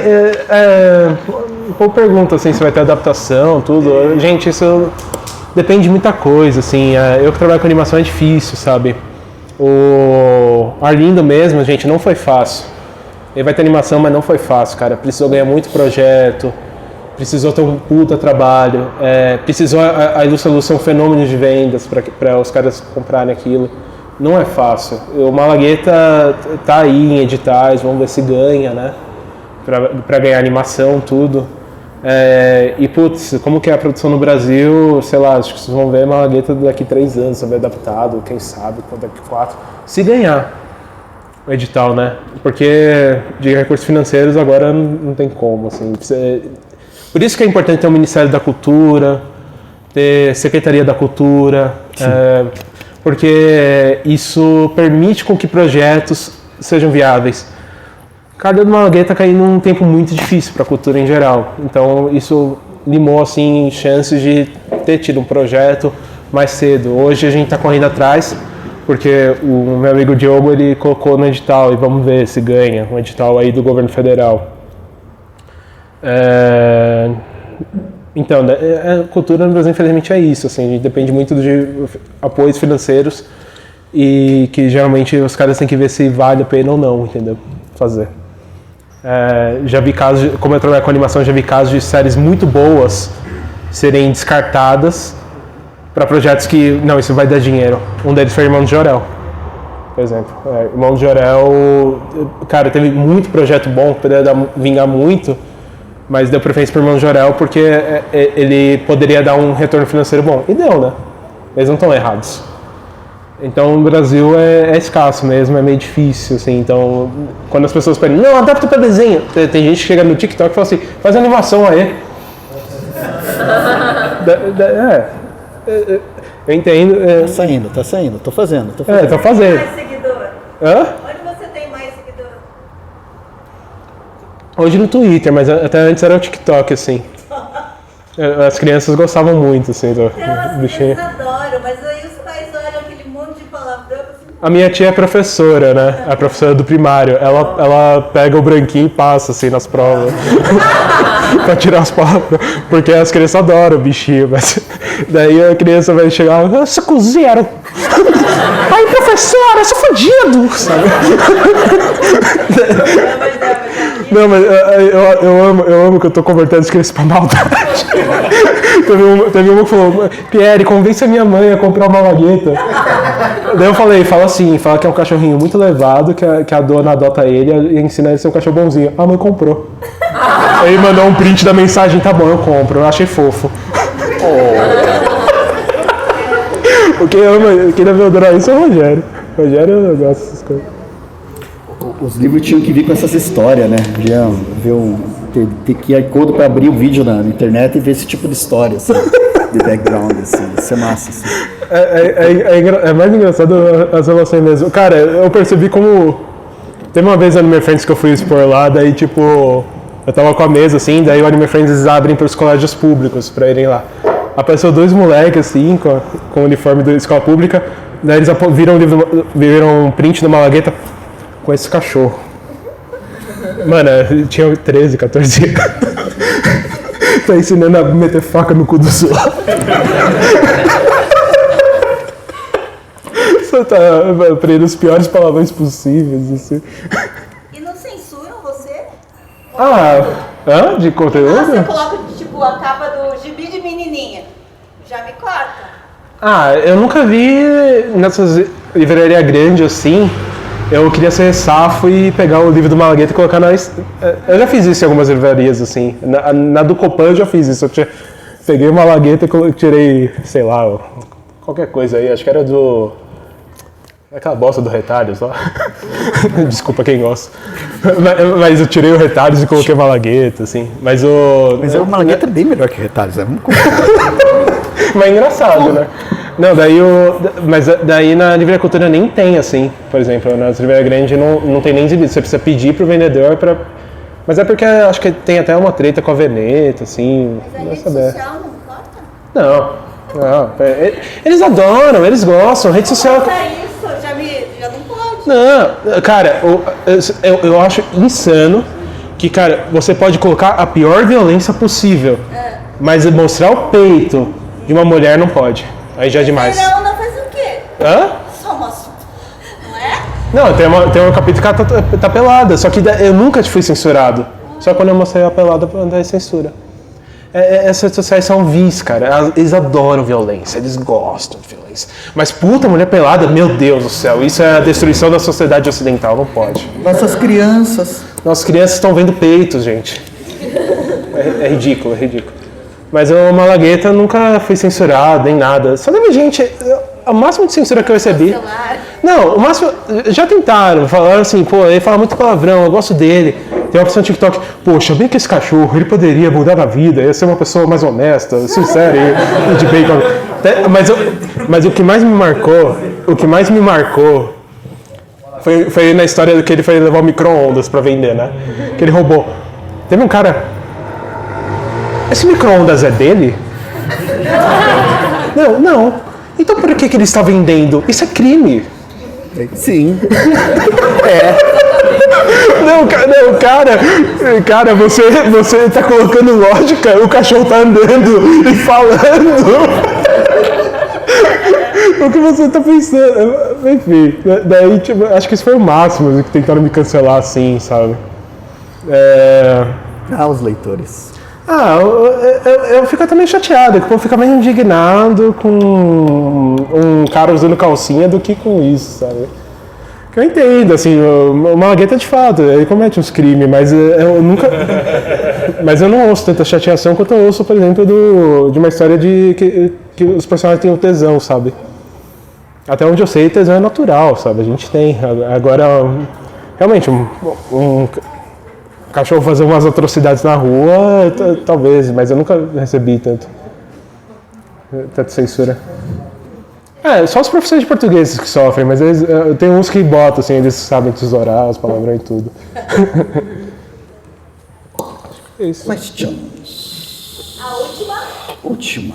Speaker 1: Pô, pergunta assim, se vai ter adaptação, tudo. Gente, isso depende de muita coisa, assim. Eu que trabalho com animação é difícil, sabe? O Arlindo mesmo, gente, não foi fácil. Ele vai ter animação, mas não foi fácil, cara. Precisou ganhar muito projeto, precisou ter um puta trabalho, precisou a Ilustra ser um fenômeno de vendas para os caras comprarem aquilo. Não é fácil. O Malagueta tá aí em editais, vamos ver se ganha, né? Para ganhar animação, tudo. E putz, como que é a produção no Brasil, sei lá, acho que vocês vão ver Malagueta daqui 3 anos, vai adaptado, quem sabe, daqui 4. Se ganhar o edital, né? Porque de recursos financeiros agora não tem como, assim. Por isso que é importante ter o Ministério da Cultura, ter Secretaria da Cultura, porque isso permite com que projetos sejam viáveis. Calhou do Malagueta caiu num tempo muito difícil para a cultura em geral, então isso limou assim chances de ter tido um projeto mais cedo. Hoje a gente está correndo atrás, porque o meu amigo Diogo ele colocou no edital e vamos ver se ganha, um edital aí do governo federal. Então, a cultura no Brasil infelizmente é isso, assim, a gente depende muito de apoios financeiros e que geralmente os caras têm que ver se vale a pena ou não, entendeu? Fazer. Já vi casos, como eu trabalho com animação, já vi casos de séries muito boas serem descartadas para projetos que, não, isso vai dar dinheiro. Um deles foi Irmão de Jorel, por exemplo. Irmão de Jorel, cara, teve muito projeto bom, poderia vingar muito, mas deu preferência para o Irmão de Jorel porque ele poderia dar um retorno financeiro bom. E deu, né? Eles não estão errados. Então, o Brasil é escasso mesmo, é meio difícil, assim. Então, quando as pessoas pedem, não, adapta para desenho. Tem gente que chega no TikTok e fala assim, faz animação aí. Eu entendo.
Speaker 2: Tá saindo, tô fazendo.
Speaker 1: Tô fazendo.
Speaker 4: Mais seguidor?
Speaker 1: Hã?
Speaker 4: Onde você tem mais seguidor?
Speaker 1: Hoje no Twitter, mas até antes era o TikTok, assim. As crianças gostavam muito, assim, do
Speaker 4: Então, as
Speaker 1: bichinho.
Speaker 4: crianças adoram, mas aí os pais olham aquele monte de palavrão e assim,
Speaker 1: A minha tia é professora, né? A professora do primário. Ela pega o branquinho e passa, assim, nas provas. Pra tirar as palavras. Porque as crianças adoram o bichinho, mas... Daí a criança vai chegar, eu sou cozeiro. Ai, professora, eu sou fodido, sabe? Não, mas eu amo que eu tô convertendo as crianças pra maldade. Teve uma que falou, Pierre, convence a minha mãe a comprar uma malagueta. Daí eu falei, fala que é um cachorrinho muito levado, que a dona adota ele e ensina ele a ser um cachorro bonzinho. A mãe comprou. Aí mandou um print da mensagem, tá bom, eu compro, eu achei fofo. Quem deve adorar isso é o Rogério. O Rogério eu gosto dessas coisas.
Speaker 2: Os livros tinham que vir com essas histórias, né? Ter QR Code pra abrir o vídeo na internet e ver esse tipo de história, assim, de background, assim. Isso é massa, assim.
Speaker 1: É mais engraçado as relações mesmo. Cara, eu percebi como... Teve uma vez no Anime Friends que eu fui expor lá, daí tipo... Eu tava com a mesa, assim, daí o Anime Friends eles abrem pros colégios públicos pra irem lá. Apareceu 2 moleques, assim, com o uniforme da escola pública, daí eles viram um print da Malagueta com esse cachorro. Mano, eu tinha 13, 14 anos. Tá ensinando a meter faca no cu do outros. Você tá aprendendo os piores palavrões possíveis, assim.
Speaker 4: E não censuram você?
Speaker 1: De conteúdo?
Speaker 4: Você coloca, tipo, a capa do gibi de menininha. Já me corta.
Speaker 1: Eu nunca vi nessas livrarias grandes assim. Eu queria ser safo e pegar o livro do Malagueta e colocar na... Eu já fiz isso em algumas livrarias, assim. Na do Copan eu já fiz isso. Peguei o Malagueta e tirei, sei lá, qualquer coisa aí. Acho que era do... Aquela bosta do Retalhos lá. Desculpa quem gosta. Mas eu tirei o Retalhos e coloquei o Malagueta, assim. Mas o
Speaker 2: Malagueta é bem melhor que o Retalhos, né?
Speaker 1: Mas é engraçado, né? Não, mas daí na Livraria Cultura nem tem, assim, por exemplo, nas livrarias grandes não tem nem exibido, você precisa pedir pro vendedor pra... Mas é porque acho que tem até uma treta com a Veneta, assim...
Speaker 4: Mas a rede social não corta?
Speaker 1: Não. Eles adoram, eles gostam, rede social...
Speaker 4: Isso, já não pode.
Speaker 1: Não, cara, eu acho insano que, cara, você pode colocar a pior violência possível, mas mostrar o peito de uma mulher não pode. Aí já é demais.
Speaker 4: Não faz o quê? Só mostra. Não é?
Speaker 1: Não, tem um capítulo que ela tá pelada, só que eu nunca fui censurado. Só quando eu mostrei a pelada pra andar em censura. Essas redes sociais são vis, cara. Eles adoram violência, eles gostam de violência. Mas puta, mulher pelada, meu Deus do céu, isso é a destruição da sociedade ocidental, não pode.
Speaker 2: Nossas crianças
Speaker 1: estão vendo peitos, gente. É ridículo, é ridículo. Mas o Malagueta nunca foi censurado, nem nada. Só teve gente... O máximo de censura que eu recebi... Não, o máximo... Já tentaram, falaram assim, pô, ele fala muito palavrão, eu gosto dele. Tem uma opção no TikTok, poxa, bem que esse cachorro, ele poderia mudar na vida, ia ser uma pessoa mais honesta, sincera e de bem... Mas o que mais me marcou... Foi na história que ele foi levar o micro-ondas pra vender, né? Que ele roubou. Teve um cara... Esse micro-ondas é dele? Não. Então por que ele está vendendo? Isso é crime.
Speaker 2: Sim.
Speaker 1: Cara, você tá colocando lógica, o cachorro tá andando e falando. O que você tá pensando? Enfim, daí tipo, acho que isso foi o máximo que tentaram me cancelar assim, sabe?
Speaker 2: Os leitores.
Speaker 1: Eu fico até meio chateado, que o povo fica meio indignado com um cara usando calcinha do que com isso, sabe? Que eu entendo, assim, o Malagueta de fato, ele comete uns crimes, mas eu nunca... Mas eu não ouço tanta chateação quanto eu ouço, por exemplo, de uma história de que os personagens têm um tesão, sabe? Até onde eu sei, tesão é natural, sabe? A gente tem. Agora, realmente, um cachorro fazer umas atrocidades na rua, talvez, mas eu nunca recebi tanta censura. Só os professores de português que sofrem, mas tem uns que botam, assim, eles sabem tesourar os palavrões e tudo. É isso.
Speaker 2: Questions.
Speaker 4: A
Speaker 2: Última.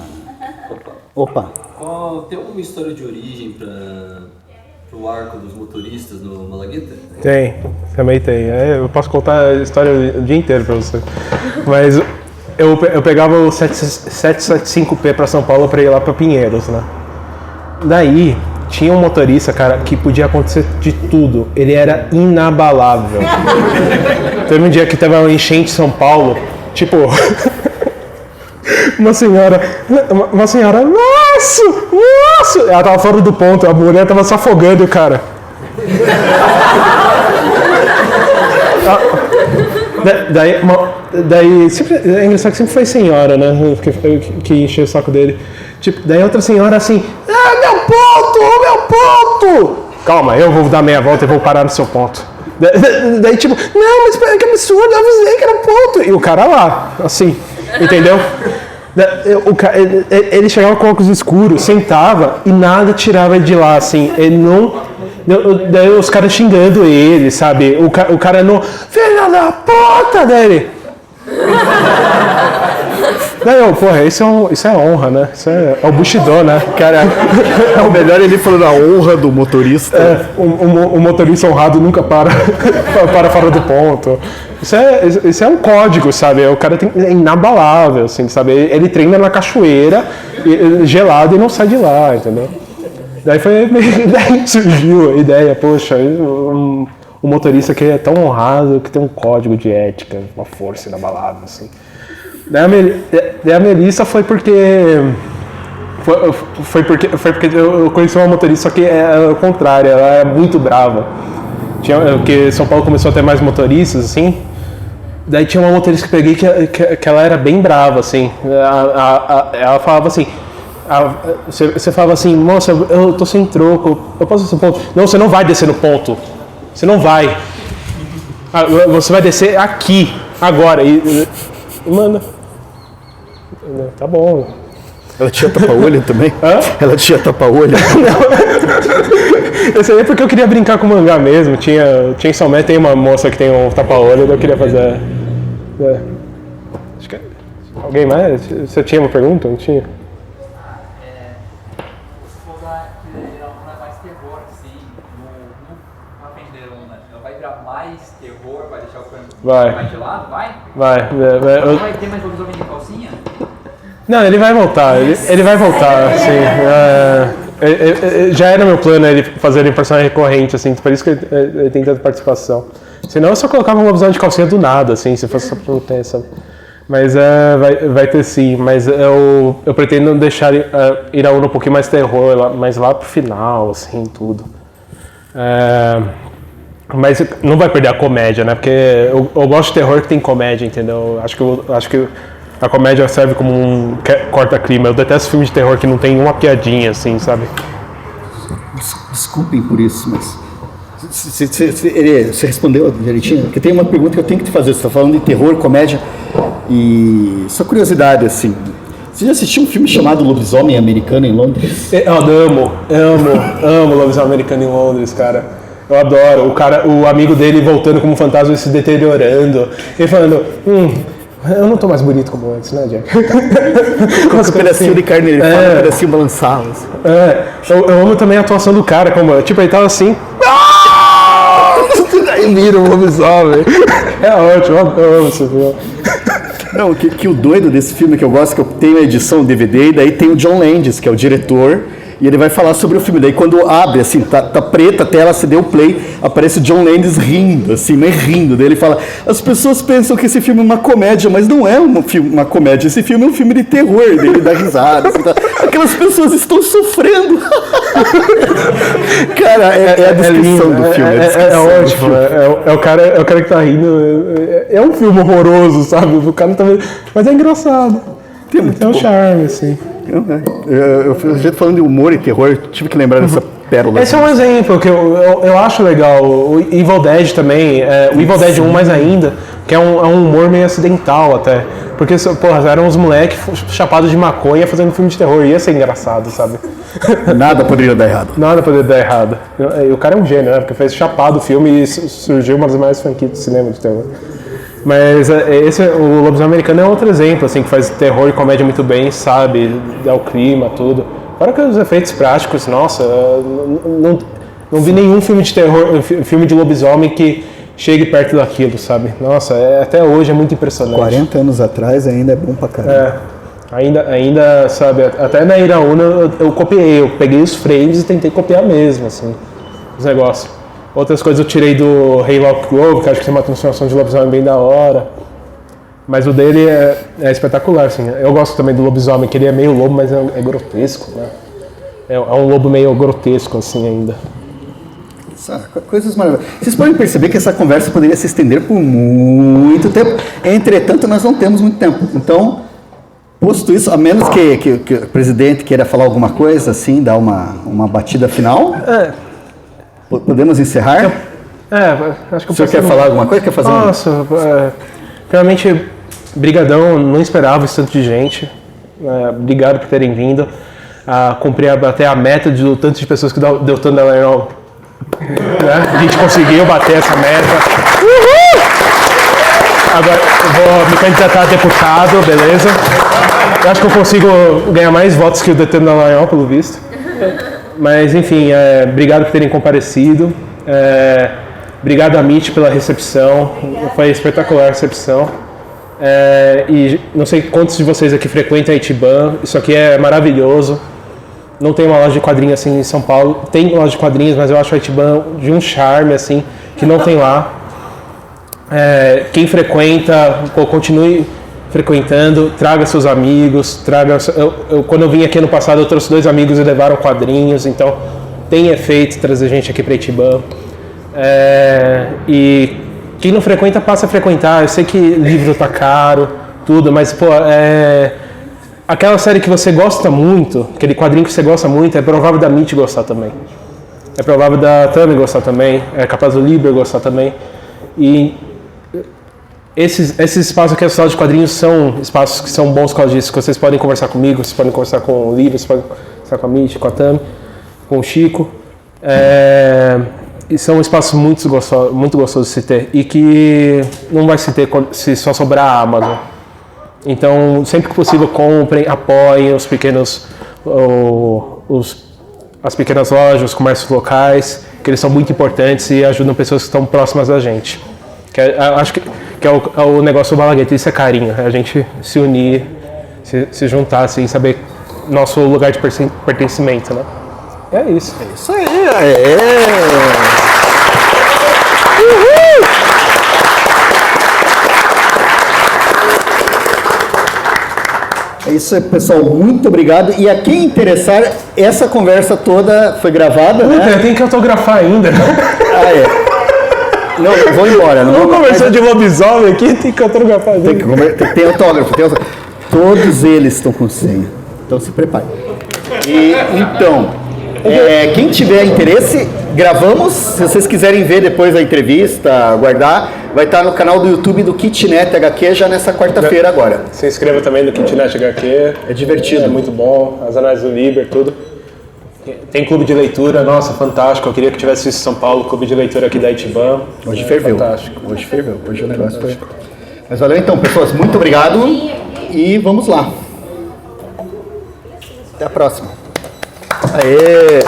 Speaker 2: Opa.
Speaker 9: Tem alguma história de origem pro arco dos motoristas no Malagueta?
Speaker 1: Tem, também tem. Eu posso contar a história o dia inteiro pra você. Mas eu pegava o 775P pra São Paulo pra ir lá pra Pinheiros, né? Daí, tinha um motorista, cara, que podia acontecer de tudo. Ele era inabalável. Teve um dia que teve uma enchente em São Paulo, tipo... Uma senhora, nossa! Ela tava fora do ponto, a mulher tava se afogando, cara. Daí sempre, é engraçado que sempre foi senhora, né? Que encheu o saco dele. Tipo, daí outra senhora assim, meu ponto! Calma, eu vou dar meia volta e vou parar no seu ponto. Daí tipo, não, mas que absurdo, eu avisei que era um ponto. E o cara lá, assim, entendeu? Ele chegava com óculos escuros, sentava e nada tirava ele de lá, assim, ele não... Daí os caras xingando ele, sabe? O cara não... Filha da puta dele! Daí porra, isso é honra, né? Isso é o Bushido, né?
Speaker 2: Cara, é o melhor ele falando a honra do motorista.
Speaker 1: O motorista honrado nunca para fora do ponto. Isso é um código, sabe? O cara é inabalável, assim, sabe? Ele treina na cachoeira, gelado, e não sai de lá, entendeu? Daí surgiu a ideia, poxa, um motorista que é tão honrado, que tem um código de ética, uma força inabalável, assim. Daí a Melissa foi porque eu conheci uma motorista, só que é o contrário, ela é muito brava. Porque São Paulo começou a ter mais motoristas, assim. Daí tinha uma motorista que peguei que ela era bem brava, assim. Ela falava assim... Você falava assim, moça, eu tô sem troco, eu posso descer no ponto? Não, você não vai descer no ponto. Você não vai. Você vai descer aqui, agora. E manda. Tá bom.
Speaker 2: Ela tinha tapa-olho também?
Speaker 1: Hã? Ela
Speaker 2: tinha tapa-olho?
Speaker 1: Esse aí é porque eu queria brincar com o mangá mesmo. Tinha em São Médio, tem uma moça que tem um tapa-olho, eu queria fazer... Acho que... Alguém mais? Você tinha uma pergunta? Não tinha?
Speaker 8: Você falou que ela não é mais terror, assim, no Apenderona. Ela vai virar mais terror, vai deixar o canto mais gelado? Vai?
Speaker 1: Vai.
Speaker 8: Vai ter mais lobisomem de calcinha?
Speaker 1: Não, ele vai voltar, ele vai voltar, assim. Já era meu plano ele fazer ele em personagem recorrente, assim, por isso que ele tem tanta participação. Senão eu só colocava uma visão de calcinha do nada, assim, se fosse só pra não ter, sabe? Mas vai ter sim, mas eu pretendo deixar Iraúna um pouquinho mais terror, mas lá pro final, assim, tudo. Mas não vai perder a comédia, né? Porque eu gosto de terror que tem comédia, entendeu? Acho que a comédia serve como um corta-clima. Eu detesto filme de terror que não tem uma piadinha, assim, sabe?
Speaker 2: Desculpem por isso, mas... Você respondeu direitinho? Porque tem uma pergunta que eu tenho que te fazer. Você está falando de terror, comédia, e só curiosidade, assim... Você já assistiu um filme chamado Lobisomem Americano em Londres?
Speaker 1: Eu amo Lobisomem Americano em Londres, cara. Eu adoro. O amigo dele voltando como fantasma e se deteriorando. Ele falando... eu não tô mais bonito como antes, né, Jack?
Speaker 2: Com um pedacinho de carne, ele fala, um pedacinho balançado. Assim.
Speaker 1: Eu amo também a atuação do cara, como, tipo, ele tava assim... Daí vira o lobisomem. É ótimo, eu amo esse filme.
Speaker 2: Não, que o doido desse filme que eu gosto, que eu tenho a edição DVD, e daí tem o John Landis, que é o diretor, e ele vai falar sobre o filme. Daí quando abre, assim, tá preta a tela, você deu play, aparece o John Landis rindo, assim, mas rindo. Daí ele fala, as pessoas pensam que esse filme é uma comédia, mas não é uma comédia, esse filme é um filme de terror. Daí ele dá risada, assim, tá. Aquelas pessoas estão sofrendo. Cara, é a descrição do filme.
Speaker 1: É ótimo, é o cara que tá rindo. É um filme horroroso, sabe? O cara tá vendo, mas é engraçado. Tem um charme, assim.
Speaker 2: A gente falando de humor e terror, tive que lembrar dessa pérola.
Speaker 1: Esse é um exemplo que eu acho legal. O Evil Dead também, o Evil Dead 1 mais ainda, que é um humor meio acidental até. Porque, porra, eram uns moleques chapados de maconha fazendo filme de terror, ia ser engraçado, sabe?
Speaker 2: Nada poderia dar errado.
Speaker 1: Nada poderia dar errado. E o cara é um gênio, né? Porque fez Chapado o filme e surgiu uma das maiores franquias de cinema de terror. Mas o Lobisomem Americano é outro exemplo, assim, que faz terror e comédia muito bem, sabe? Dá o clima, tudo. Fora que os efeitos práticos, nossa, Não vi nenhum filme de terror, filme de lobisomem que chegue perto daquilo, sabe? Nossa, até hoje é muito impressionante.
Speaker 2: 40 anos atrás ainda é bom pra caramba.
Speaker 1: Ainda, sabe, até na Iraúna eu copiei, eu peguei os frames e tentei copiar mesmo, assim, os negócios. Outras coisas eu tirei do Hemlock Grove, que acho que tem uma transformação de lobisomem bem da hora. Mas o dele é espetacular, assim. Eu gosto também do lobisomem, que ele é meio lobo, mas é grotesco, né? É um lobo meio grotesco, assim, ainda.
Speaker 2: Coisas maravilhosas. Vocês podem perceber que essa conversa poderia se estender por muito tempo. Entretanto, nós não temos muito tempo. Então, posto isso, a menos que o presidente queira falar alguma coisa, assim, dar uma batida final, podemos encerrar?
Speaker 1: Acho que
Speaker 2: o senhor quer falar alguma coisa? Quer fazer
Speaker 1: Nossa, realmente, brigadão, não esperava esse tanto de gente. Obrigado por terem vindo. Cumprir até a meta do tanto de pessoas que deu Thunderland. Né? A gente conseguiu bater essa meta. Uhul! Agora eu vou me candidatar a deputado, beleza? Eu acho que eu consigo ganhar mais votos que o Detendo Dallagnol, pelo visto. Mas enfim, obrigado por terem comparecido. Obrigado a Mitch pela recepção. Foi espetacular a recepção. E não sei quantos de vocês aqui frequentam a Itiban. Isso aqui é maravilhoso. Não tem uma loja de quadrinhos assim em São Paulo. Tem loja de quadrinhos, mas eu acho a Itiban de um charme assim que não tem lá. Quem frequenta, continue frequentando, traga seus amigos, quando eu vim aqui ano passado eu trouxe 2 amigos e levaram quadrinhos, então tem efeito trazer gente aqui para Itiban. E quem não frequenta, passa a frequentar. Eu sei que livro tá caro, tudo, mas pô, aquela série que você gosta muito, aquele quadrinho que você gosta muito, é provável da Mitch gostar também. É provável da Tami gostar também, é capaz do Liber gostar também. E esses espaços aqui, a sala de quadrinhos, são espaços que são bons por causa disso, que vocês podem conversar comigo, vocês podem conversar com o Liber, vocês podem conversar com a Mitch, com a Tami, com o Chico. E são espaços muito gostosos de se ter, e que não vai se ter se só sobrar a Amazon. Então, sempre que possível, comprem, apoiem os pequenos, as pequenas lojas, os comércios locais, que eles são muito importantes e ajudam pessoas que estão próximas da gente. Acho que é o negócio do Malagueta, isso é carinho, é a gente se unir, se juntar, assim, saber nosso lugar de pertencimento, né? É isso.
Speaker 2: É isso aí,
Speaker 1: Uhul!
Speaker 2: É isso aí, pessoal. Muito obrigado. E a quem interessar, essa conversa toda foi gravada, né?
Speaker 1: Eu tenho que autografar ainda.
Speaker 2: Não, eu vou embora.
Speaker 1: Não conversou de lobisomem aqui, tem que autografar ainda.
Speaker 2: Tem autógrafo. Todos eles estão com senha. Então se prepare. Então, quem tiver interesse, gravamos. Se vocês quiserem ver depois a entrevista, guardar, vai estar no canal do YouTube do Kitnet HQ já nessa quarta-feira agora.
Speaker 1: Se inscreva também no Kitnet HQ.
Speaker 2: É divertido.
Speaker 1: É muito bom. As análises do Liber, tudo. Tem clube de leitura, nossa, fantástico. Eu queria que tivesse isso em São Paulo, clube de leitura aqui da Itiban.
Speaker 2: Hoje ferveu.
Speaker 1: Fantástico.
Speaker 2: Hoje ferveu. Hoje o negócio foi. Mas valeu então, pessoas. Muito obrigado. E vamos lá. Até a próxima. Aê!